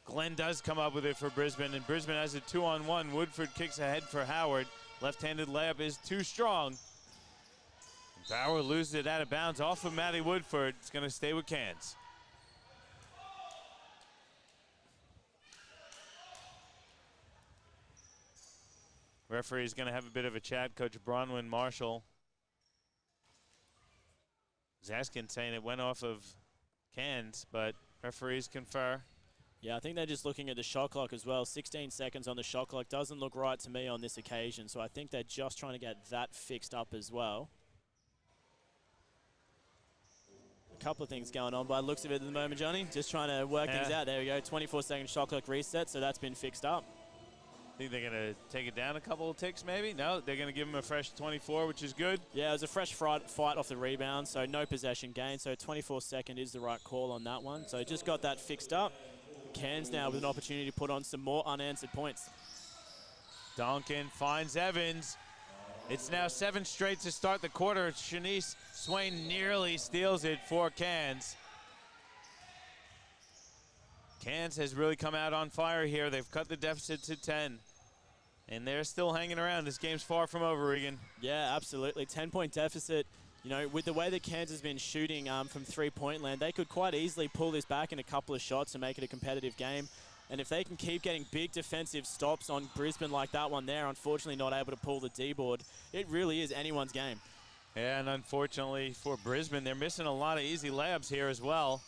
Speaker 1: Glenn does come up with it for Brisbane, and Brisbane has a 2-on-1. Woodford kicks ahead for Howard. Left-handed layup is too strong. Bauer loses it out of bounds off of Maddie Woodford. It's going to stay with Cairns. Referee's going to have a bit of a chat. Coach Bronwyn Marshall Zaskin saying it went off of Cairns, but referees confer.
Speaker 2: Yeah, I think they're just looking at the shot clock as well. 16 seconds on the shot clock doesn't look right to me on this occasion, so I think they're just trying to get that fixed up as well. couple of things going on by the looks of it at the moment, Johnny. Just trying to work things out. There we go. 24-second shot clock reset, so that's been fixed up.
Speaker 1: Think they're going to take it down a couple of ticks, maybe? No, they're going to give him a fresh 24, which is good.
Speaker 2: Yeah, it was a fresh fight off the rebound, so no possession gain. So 24-second is the right call on that one. So just got that fixed up. Cairns now with an opportunity to put on some more unanswered points.
Speaker 1: Duncan finds Evans. It's now 7 straight to start the quarter. Shanice Swain nearly steals it for Cairns. Cairns has really come out on fire here. They've cut the deficit to 10. And they're still hanging around. This game's far from over, Regan.
Speaker 2: Yeah, absolutely. 10-point deficit. You know, with the way that Cairns has been shooting from three-point land, they could quite easily pull this back in a couple of shots and make it a competitive game. And if they can keep getting big defensive stops on Brisbane like that one there, unfortunately not able to pull the D-board, it really is anyone's game.
Speaker 1: Yeah, and unfortunately for Brisbane, they're missing a lot of easy layups here as well.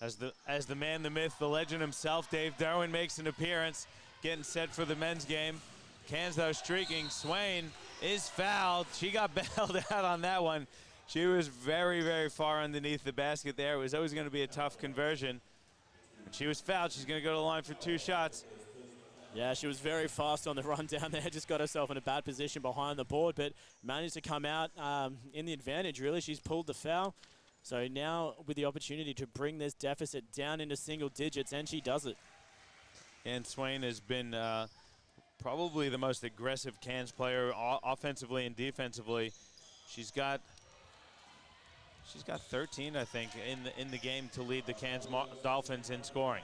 Speaker 1: As the man, the myth, the legend himself, Dave Derwin makes an appearance, getting set for the men's game. Cairns, though, streaking. Swain is fouled. She got bailed out on that one. She was very, very far underneath the basket there. It was always going to be a tough conversion. When she was fouled, she's going to go to the line for 2 shots.
Speaker 2: Yeah, she was very fast on the run down there. Just got herself in a bad position behind the board, but managed to come out in the advantage, really. She's pulled the foul. So now with the opportunity to bring this deficit down into single digits, and she does it.
Speaker 1: And Swain has been probably the most aggressive Cairns player offensively and defensively. She's got 13, I think, in the game to lead the Cairns Dolphins in scoring.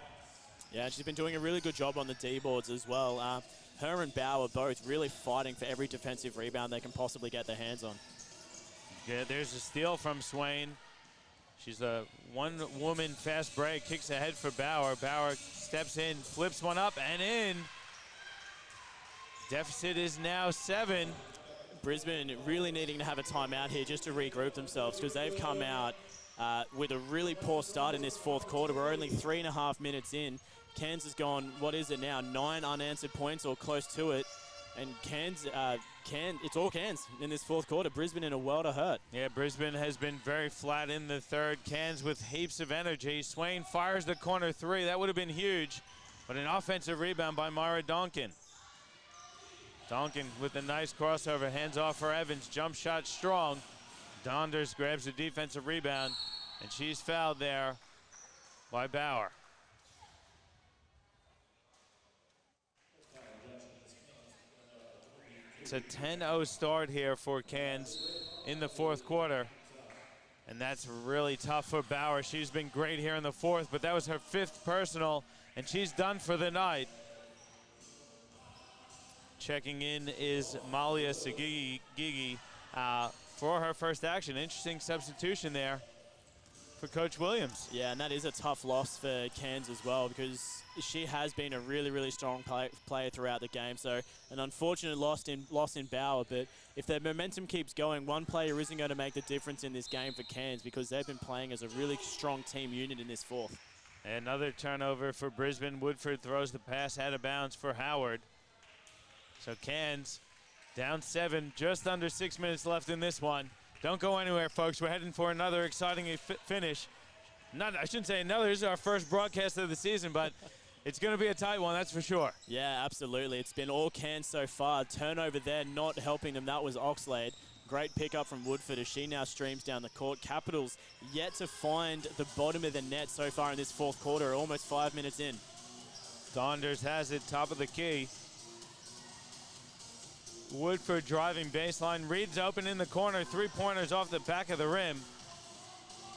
Speaker 2: Yeah, she's been doing a really good job on the D-boards as well. Her and Bauer both really fighting for every defensive rebound they can possibly get their hands on.
Speaker 1: Yeah, there's a steal from Swain. She's a one-woman fast break, kicks ahead for Bauer. Bauer steps in, flips one up and in. Deficit is now 7.
Speaker 2: Brisbane really needing to have a timeout here just to regroup themselves, because they've come out with a really poor start in this fourth quarter. We're only 3.5 minutes in. Cairns has gone, what is it now, 9 unanswered points or close to it. And Cairns, it's all Cairns in this fourth quarter. Brisbane in a world of hurt.
Speaker 1: Yeah, Brisbane has been very flat in the third. Cairns with heaps of energy. Swain fires the corner 3. That would have been huge. But an offensive rebound by Mara Donkin. Donkin with a nice crossover, hands off for Evans. Jump shot strong. Donders grabs the defensive rebound, and she's fouled there by Bauer. It's a 10-0 start here for Cairns in the fourth quarter. And that's really tough for Bauer. She's been great here in the fourth, but that was her 5th personal, and she's done for the night. Checking in is Malia Sagigi for her first action. Interesting substitution there for Coach Williams.
Speaker 2: Yeah, and that is a tough loss for Cairns as well, because she has been a really, really strong player throughout the game. So an unfortunate loss in Bauer, but if their momentum keeps going, one player isn't going to make the difference in this game for Cairns, because they've been playing as a really strong team unit in this fourth.
Speaker 1: Another turnover for Brisbane. Woodford throws the pass out of bounds for Howard. So Cairns down 7, just under 6 minutes left in this one. Don't go anywhere, folks. We're heading for another exciting finish. I shouldn't say another. This is our first broadcast of the season, but it's going to be a tight one, that's for sure.
Speaker 2: Yeah, absolutely. It's been all Cairns so far. Turnover there not helping them. That was Oxlade. Great pickup from Woodford as she now streams down the court. Capitals yet to find the bottom of the net so far in this fourth quarter, almost 5 minutes in.
Speaker 1: Donders has it, top of the key. Woodford driving baseline. Reed's open in the corner. 3-pointers off the back of the rim.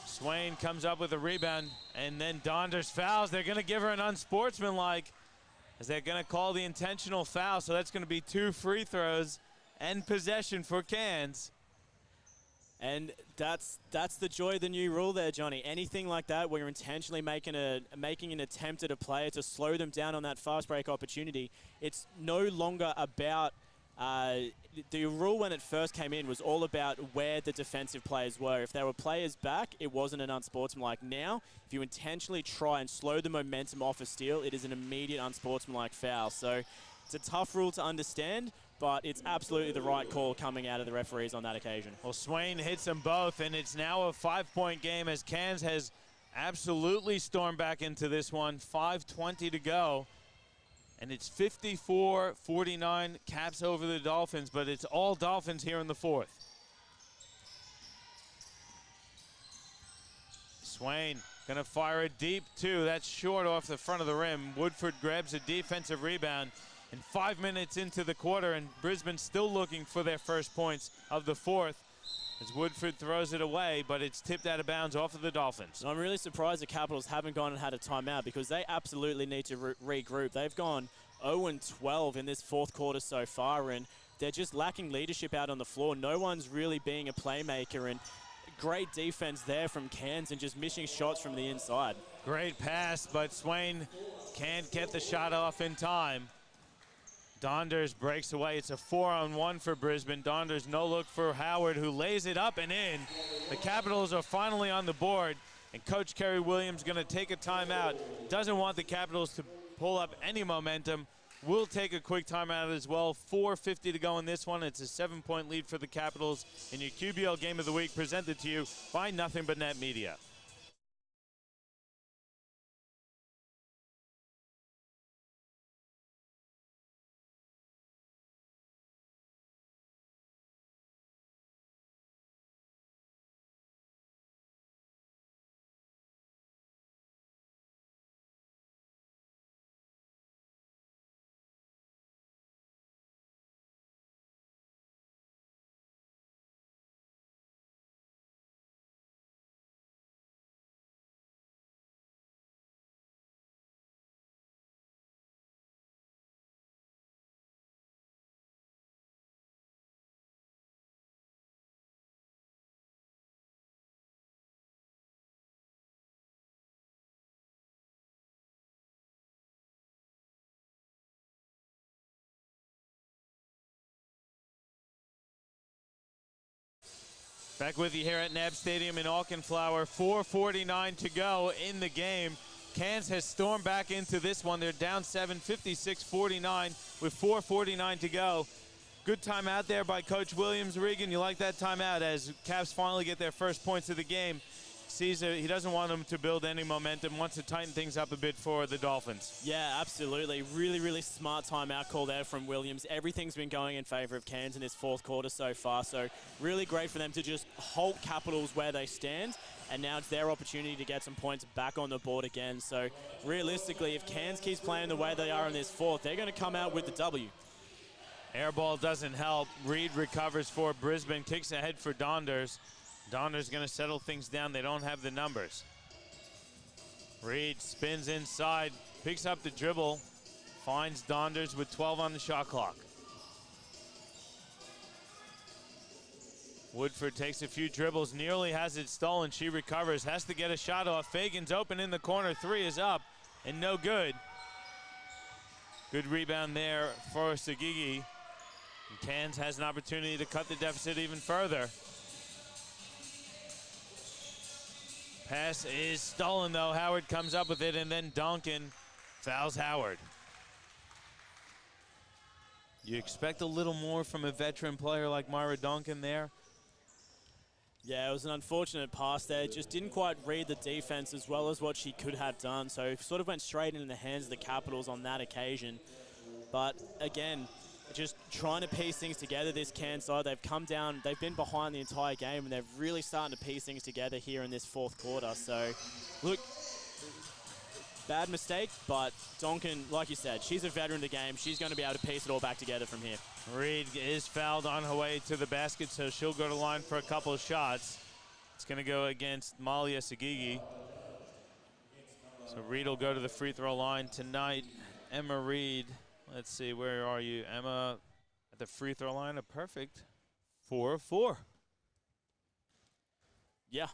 Speaker 1: Swain comes up with a rebound, and then Donders fouls. They're going to give her an unsportsmanlike, as they're going to call the intentional foul. So that's going to be 2 free throws and possession for Cairns.
Speaker 2: And that's the joy of the new rule there, Johnny. Anything like that where you're intentionally making an attempt at a player to slow them down on that fast break opportunity, it's no longer about the rule when it first came in was all about where the defensive players were. If there were players back, it wasn't an unsportsmanlike. Now, if you intentionally try and slow the momentum off a steal, it is an immediate unsportsmanlike foul. So it's a tough rule to understand, but it's absolutely the right call coming out of the referees on that occasion.
Speaker 1: Well, Swain hits them both, and it's now a 5-point game as Cairns has absolutely stormed back into this one. 5:20 to go, and it's 54-49 Caps over the Dolphins, but it's all Dolphins here in the fourth. Swain gonna fire it deep too. That's short off the front of the rim. Woodford grabs a defensive rebound. And 5 minutes into the quarter, and Brisbane still looking for their first points of the fourth as Woodford throws it away, but it's tipped out of bounds off of the Dolphins.
Speaker 2: And I'm really surprised the Capitals haven't gone and had a timeout because they absolutely need to regroup. They've gone 0-12 in this fourth quarter so far, and they're just lacking leadership out on the floor. No one's really being a playmaker, and great defense there from Cairns and just missing shots from the inside.
Speaker 1: Great pass, but Swain can't get the shot off in time. Donders breaks away. It's a 4-on-1 for Brisbane. Donders no look for Howard, who lays it up and in. The Capitals are finally on the board, and Coach Kerry Williams going to take a timeout. Doesn't want the Capitals to pull up any momentum. We'll take a quick timeout as well. 4:50 to go in this one. It's a 7-point lead for the Capitals in your QBL Game of the Week, presented to you by Nothing But Net Media. Back with you here at NAB Stadium in Auchenflower. 4:49 to go in the game. Cairns has stormed back into this one. They're down 7, 56-49 with 4:49 to go. Good timeout there by Coach Williams. Regan, you like that timeout as Caps finally get their first points of the game. He doesn't want them to build any momentum, wants to tighten things up a bit for the Dolphins.
Speaker 2: Yeah, absolutely. Really, really smart timeout call there from Williams. Everything's been going in favor of Cairns in this fourth quarter so far, so really great for them to just halt Capitals where they stand, and now it's their opportunity to get some points back on the board again. So realistically, if Cairns keeps playing the way they are in this fourth, they're going to come out with the W.
Speaker 1: Air ball doesn't help. Reed recovers for Brisbane, kicks ahead for Donders. Donders going to settle things down. They don't have the numbers. Reed spins inside, picks up the dribble, finds Donders with 12 on the shot clock. Woodford takes a few dribbles, nearly has it stolen. She recovers, has to get a shot off. Fagan's open in the corner. 3 is up and no good. Good rebound there for Sagigi. And Cairns has an opportunity to cut the deficit even further. Pass is stolen though. Howard comes up with it, and then Duncan fouls Howard. You expect a little more from a veteran player like Myra Duncan there?
Speaker 2: Yeah, it was an unfortunate pass there. Just didn't quite read the defense as well as what she could have done. So sort of went straight into the hands of the Capitals on that occasion. But again, just trying to piece things together, this Cairns side. They've come down, they've been behind the entire game, and they're really starting to piece things together here in this fourth quarter. So, look, bad mistake, but Donkin, like you said, she's a veteran of the game. She's going to be able to piece it all back together from here.
Speaker 1: Reed is fouled on her way to the basket, so she'll go to line for a couple of shots. It's going to go against Malia Sagigi. So Reed will go to the free throw line tonight. Emma Reed. Let's see, where are you? Emma at the free throw line, a perfect 4 of 4.
Speaker 2: Yeah.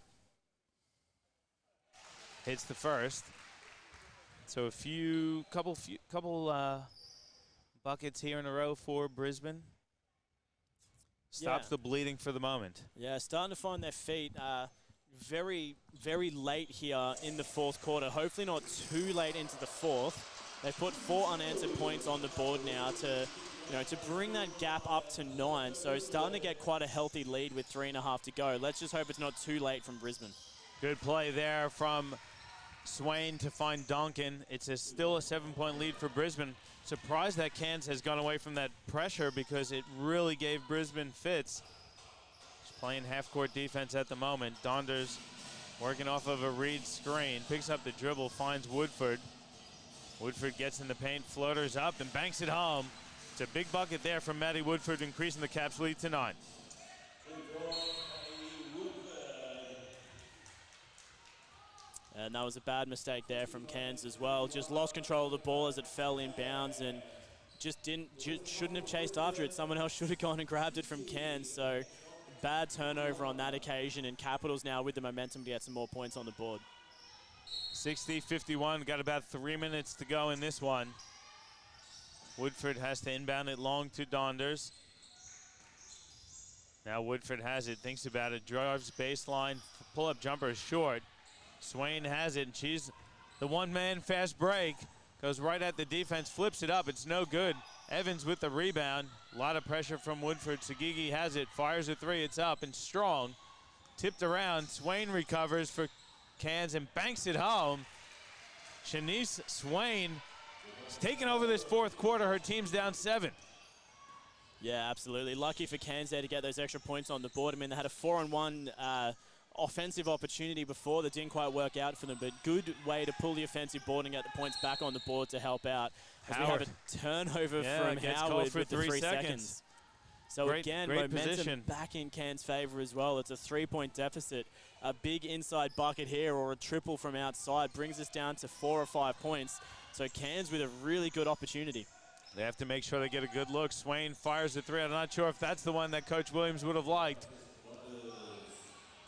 Speaker 1: Hits the first. So couple buckets here in a row for Brisbane. Stops the bleeding for the moment.
Speaker 2: Yeah, starting to find their feet very, very late here in the fourth quarter. Hopefully not too late into the fourth. They've put 4 unanswered points on the board now to, to bring that gap up to 9. So starting to get quite a healthy lead with 3.5 to go. Let's just hope it's not too late from Brisbane.
Speaker 1: Good play there from Swain to find Duncan. It's still a 7-point lead for Brisbane. Surprised that Cairns has gone away from that pressure because it really gave Brisbane fits. He's playing half-court defense at the moment. Donders working off of a read screen. Picks up the dribble, finds Woodford. Woodford gets in the paint, floaters up, and banks it home. It's a big bucket there from Matty Woodford, increasing the Caps' lead to 9.
Speaker 2: And that was a bad mistake there from Cairns as well. Just lost control of the ball as it fell inbounds and just shouldn't have chased after it. Someone else should have gone and grabbed it from Cairns. So bad turnover on that occasion, and Capitals now with the momentum to get some more points on the board.
Speaker 1: 60-51, got about 3 minutes to go in this one. Woodford has to inbound it long to Donders. Now Woodford has it, thinks about it, drives baseline, pull-up jumper is short. Swain has it, and she's the one-man fast break. Goes right at the defense, flips it up, it's no good. Evans with the rebound. A lot of pressure from Woodford. Sagigi has it, fires a 3, it's up and strong. Tipped around, Swain recovers for Cairns and banks it home. Shanice Swain is taking over this fourth quarter. Her team's down 7.
Speaker 2: Yeah, absolutely. Lucky for Cairns there to get those extra points on the board. I mean, they had a 4-on-1 offensive opportunity before that didn't quite work out for them, but good way to pull the offensive board and get the points back on the board to help out. As we have a turnover from Howard
Speaker 1: for
Speaker 2: with the 3 seconds. So again, momentum
Speaker 1: position
Speaker 2: back in Cairns' favor as well. It's a 3-point deficit. A big inside bucket here or a triple from outside brings us down to 4 or 5 points. So Cairns with a really good opportunity.
Speaker 1: They have to make sure they get a good look. Swain fires a 3. I'm not sure if that's the one that Coach Williams would have liked.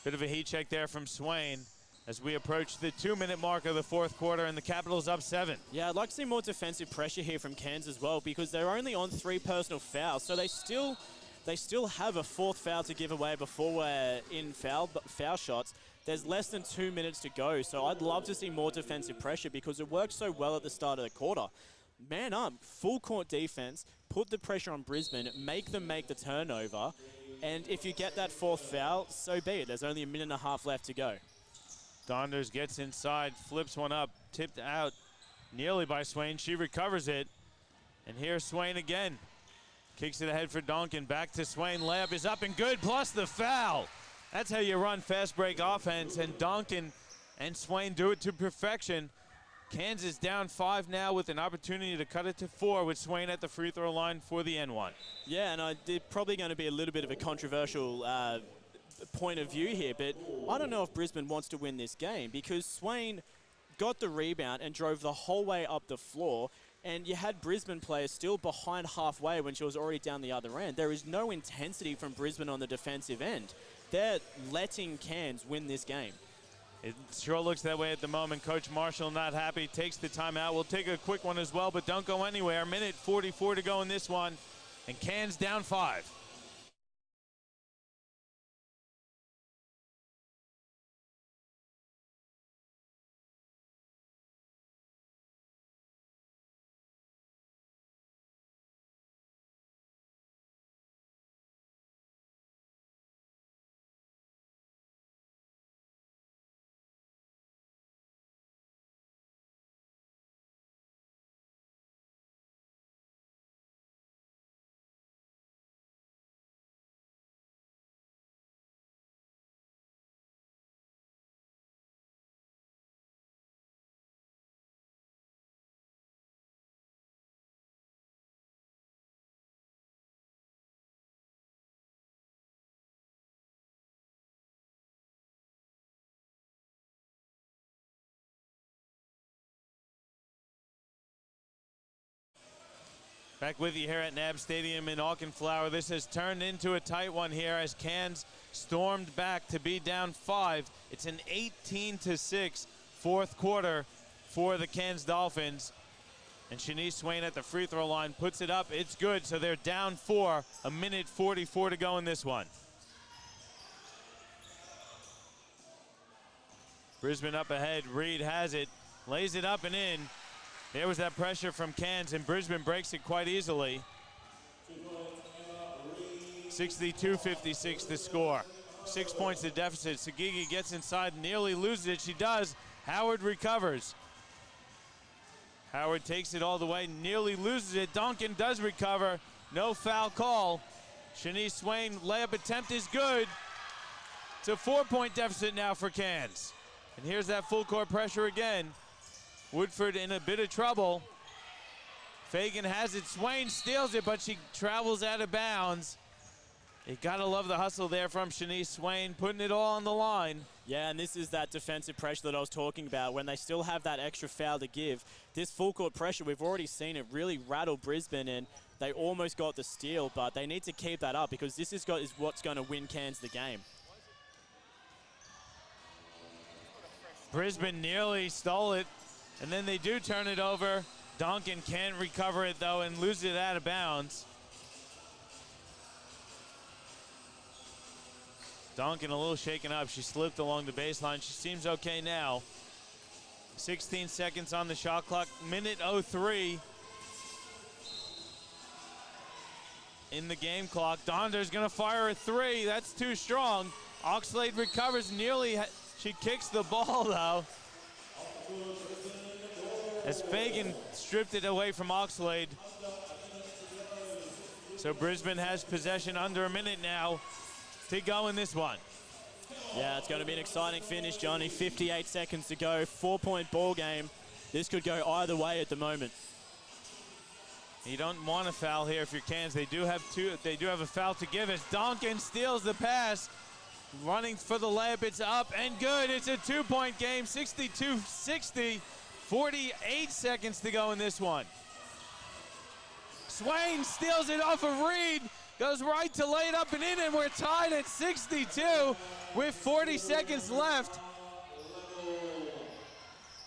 Speaker 1: Bit of a heat check there from Swain as we approach the 2-minute mark of the fourth quarter, and the Capitals up 7.
Speaker 2: Yeah, I'd like to see more defensive pressure here from Cairns as well, because they're only on 3 personal fouls, so they still have a 4th foul to give away before we're in foul shots. There's less than 2 minutes to go, so I'd love to see more defensive pressure because it worked so well at the start of the quarter. Man up, full court defense, put the pressure on Brisbane, make them make the turnover, and if you get that 4th foul, so be it. There's only a minute and a half left to go.
Speaker 1: Donders gets inside, flips one up, tipped out nearly by Swain. She recovers it, and here's Swain again. Kicks it ahead for Duncan, back to Swain. Layup is up and good, plus the foul. That's how you run fast break offense, and Duncan and Swain do it to perfection. Kansas down 5 now with an opportunity to cut it to 4 with Swain at the free throw line for the N1.
Speaker 2: Yeah, and it's probably going to be a little bit of a controversial point of view here, but I don't know if Brisbane wants to win this game because Swain got the rebound and drove the whole way up the floor, and you had Brisbane players still behind halfway when she was already down the other end. There is no intensity from Brisbane on the defensive end. They're letting Cairns win this game.
Speaker 1: It sure looks that way at the moment. Coach Marshall not happy, takes the timeout. We'll take a quick one as well, but don't go anywhere. Minute 44 to go in this one, and Cairns down 5. Back with you here at NAB Stadium in Auchenflower. This has turned into a tight one here as Cairns stormed back to be down 5. It's an 18-6 fourth quarter for the Cairns Dolphins. And Shanice Swain at the free throw line puts it up. It's good, so they're down 4. A minute 44 to go in this one. Brisbane up ahead. Reed has it, lays it up and in. There was that pressure from Cairns, and Brisbane breaks it quite easily. 62-56 the score. 6 points to deficit. Sagigi gets inside, nearly loses it. She does. Howard recovers. Howard takes it all the way, nearly loses it. Duncan does recover. No foul call. Shanice Swain layup attempt is good. It's a 4-point deficit now for Cairns. And here's that full court pressure again. Woodford in a bit of trouble. Fagan has it. Swain steals it, but she travels out of bounds. You gotta love the hustle there from Shanice Swain, putting it all on the line.
Speaker 2: Yeah, and this is that defensive pressure that I was talking about. When they still have that extra foul to give, this full court pressure, we've already seen it really rattle Brisbane, and they almost got the steal, but they need to keep that up because this is what's going to win Cairns the game.
Speaker 1: Brisbane nearly stole it, and then they do turn it over. Donkin can't recover it, though, and loses it out of bounds. Donkin a little shaken up. She slipped along the baseline. She seems okay now. 16 seconds on the shot clock. Minute 03 in the game clock. Donder's gonna fire a three. That's too strong. Oxlade recovers nearly. She kicks the ball though. As Fagan stripped it away from Oxlade. So Brisbane has possession under a minute now to go in this one.
Speaker 2: Yeah, it's going to be an exciting finish, Johnny. 58 seconds to go, 4-point ball game. This could go either way at the moment.
Speaker 1: You don't want a foul here if you're Cairns. They do have a foul to give as Donkin steals the pass. Running for the layup, it's up and good. It's a 2-point game, 62-60. 48 seconds to go in this one. Swain steals it off of Reed. Goes right to lay it up and in, and we're tied at 62 with 40 seconds left.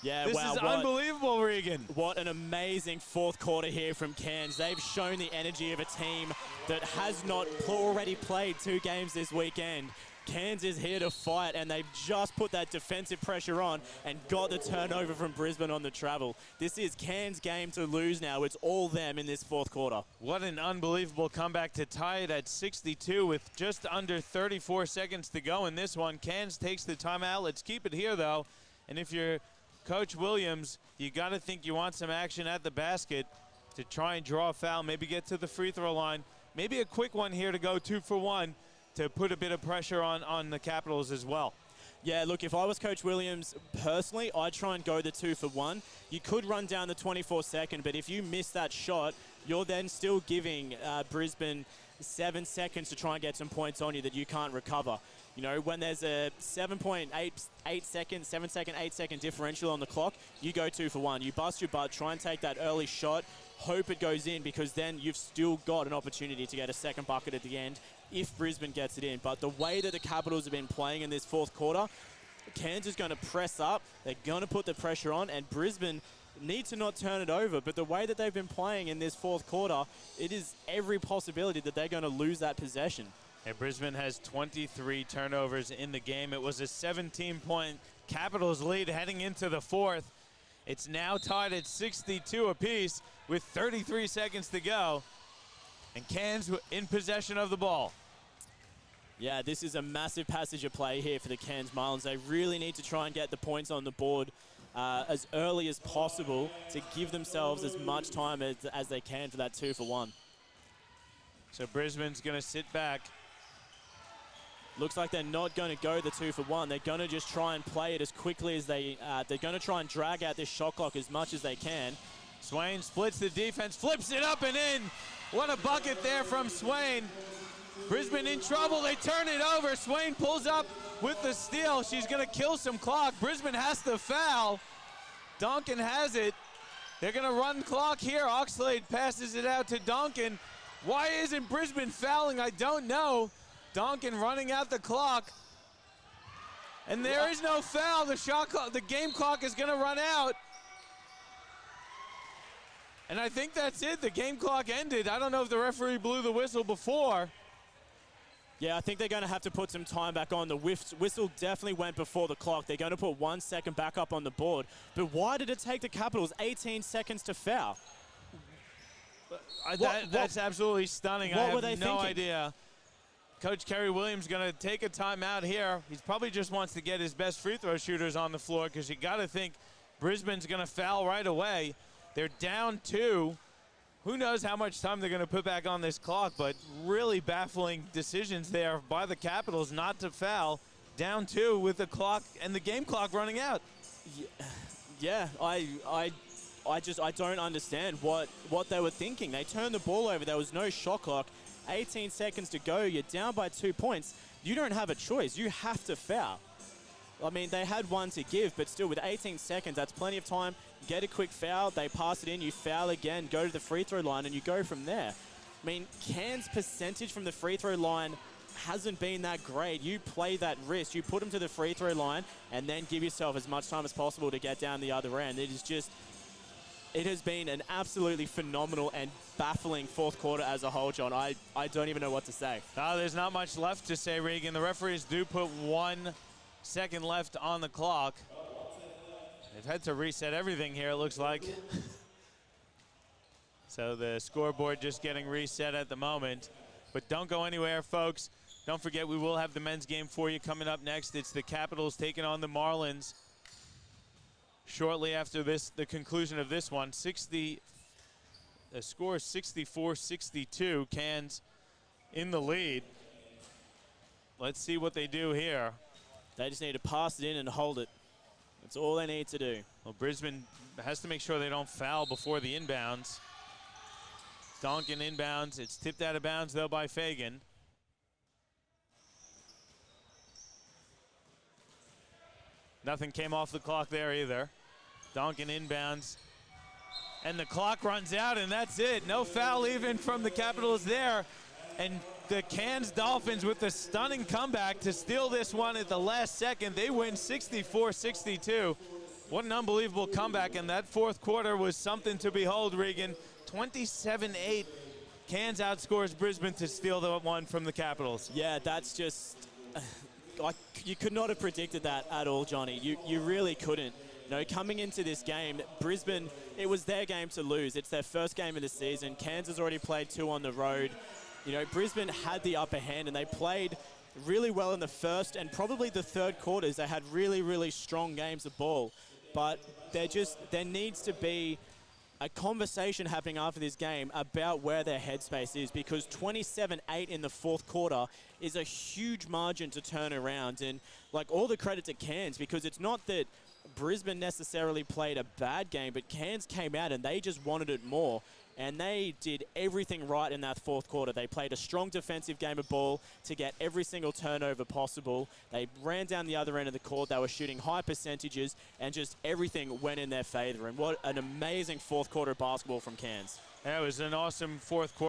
Speaker 2: Yeah,
Speaker 1: this
Speaker 2: wow,
Speaker 1: is unbelievable, Regan.
Speaker 2: What an amazing fourth quarter here from Cairns. They've shown the energy of a team that has not already played 2 games this weekend. Cairns is here to fight, and they've just put that defensive pressure on and got the turnover from Brisbane on the travel. This is Cairns' game to lose now. It's all them in this fourth quarter.
Speaker 1: What an unbelievable comeback to tie it at 62 with just under 34 seconds to go in this one. Cairns takes the timeout. Let's keep it here, though. And if you're Coach Williams, you got to think you want some action at the basket to try and draw a foul, maybe get to the free throw line. Maybe a quick one here to go 2 for 1. To put a bit of pressure on the Capitals as well.
Speaker 2: Yeah, look, if I was Coach Williams, personally, I'd try and go the 2 for 1. You could run down the 24-second, but if you miss that shot, you're then still giving Brisbane 7 seconds to try and get some points on you that you can't recover. You know, when there's a 7.8 second, 8 second differential on the clock, you go 2 for 1. You bust your butt, try and take that early shot, hope it goes in, because then you've still got an opportunity to get a second bucket at the end if Brisbane gets it in. But the way that the Capitals have been playing in this fourth quarter, Cairns is going to press up, they're going to put the pressure on, and Brisbane need to not turn it over. But the way that they've been playing in this fourth quarter, it is every possibility that they're going to lose that possession.
Speaker 1: And Brisbane has 23 turnovers in the game. It was a 17-point Capitals lead heading into the fourth. It's now tied at 62 apiece with 33 seconds to go. And Cairns in possession of the ball.
Speaker 2: Yeah, this is a massive passage of play here for the Cairns Marlins. They really need to try and get the points on the board as early as possible to give themselves as much time as they can for that 2 for 1.
Speaker 1: So Brisbane's going to sit back.
Speaker 2: Looks like they're not going to go the 2 for 1. They're going to just try and play it as quickly as they're going to try and drag out this shot clock as much as they can.
Speaker 1: Swain splits the defense, flips it up and in. What a bucket there from Swain. Brisbane in trouble, they turn it over. Swain pulls up with the steal. She's gonna kill some clock. Brisbane has to foul. Donkin has it. They're gonna run clock here. Oxlade passes it out to Donkin. Why isn't Brisbane fouling? I don't know. Donkin running out the clock. And there is no foul. The shot clock, the game clock is gonna run out. And I think that's it. The game clock ended. I don't know if the referee blew the whistle before.
Speaker 2: Yeah, I think they're going to have to put some time back on. The whistle definitely went before the clock. They're going to put 1 second back up on the board. But why did it take the Capitals 18 seconds to foul?
Speaker 1: That's absolutely stunning.
Speaker 2: What
Speaker 1: I
Speaker 2: were they
Speaker 1: have no
Speaker 2: thinking?
Speaker 1: idea. Coach Kerry Williams going to take a timeout here. He probably just wants to get his best free throw shooters on the floor, because you got to think Brisbane's going to foul right away. They're down 2. Who knows how much time they're going to put back on this clock, but really baffling decisions there by the Capitals not to foul. Down 2 with the clock and the game clock running out.
Speaker 2: Yeah, I don't understand what they were thinking. They turned the ball over. There was no shot clock. 18 seconds to go. You're down by 2 points. You don't have a choice. You have to foul. I mean, they had 1 to give, but still with 18 seconds, that's plenty of time. Get a quick foul. They pass it in. You foul again. Go to the free throw line, and you go from there. I mean, Cairns' percentage from the free throw line hasn't been that great. You play that risk. You put them to the free throw line, and then give yourself as much time as possible to get down the other end. It has been an absolutely phenomenal and baffling fourth quarter as a whole, John. I don't even know what to say.
Speaker 1: There's not much left to say, Regan. The referees do put 1 second left on the clock. They've had to reset everything here, it looks like. So the scoreboard just getting reset at the moment. But don't go anywhere, folks. Don't forget, we will have the men's game for you coming up next. It's the Capitals taking on the Marlins. Shortly after the conclusion of this one, the score is 64-62. Cairns in the lead. Let's see what they do here.
Speaker 2: They just need to pass it in and hold it. That's all they need to do.
Speaker 1: Well, Brisbane has to make sure they don't foul before the inbounds. Donkin inbounds. It's tipped out of bounds, though, by Fagan. Nothing came off the clock there either. Donkin inbounds. And the clock runs out, and that's it. No foul even from the Capitals there. And the Cairns Dolphins with the stunning comeback to steal this one at the last second. They win 64-62. What an unbelievable comeback, and that fourth quarter was something to behold, Regan. 27-8. Cairns outscores Brisbane to steal the one from the Capitals.
Speaker 2: Yeah, that's just... you could not have predicted that at all, Johnny. You really couldn't. You know, coming into this game, Brisbane, it was their game to lose. It's their first game of the season. Cairns has already played 2 on the road. You know, Brisbane had the upper hand, and they played really well in the first and probably the third quarters. They had really, really strong games of ball. But there needs to be a conversation happening after this game about where their headspace is, because 27-8 in the fourth quarter is a huge margin to turn around. And, like, all the credit to Cairns, because it's not that Brisbane necessarily played a bad game, but Cairns came out and they just wanted it more. And they did everything right in that fourth quarter. They played a strong defensive game of ball to get every single turnover possible. They ran down the other end of the court. They were shooting high percentages, and just everything went in their favor. And what an amazing fourth quarter basketball from Cairns.
Speaker 1: That was an awesome fourth quarter.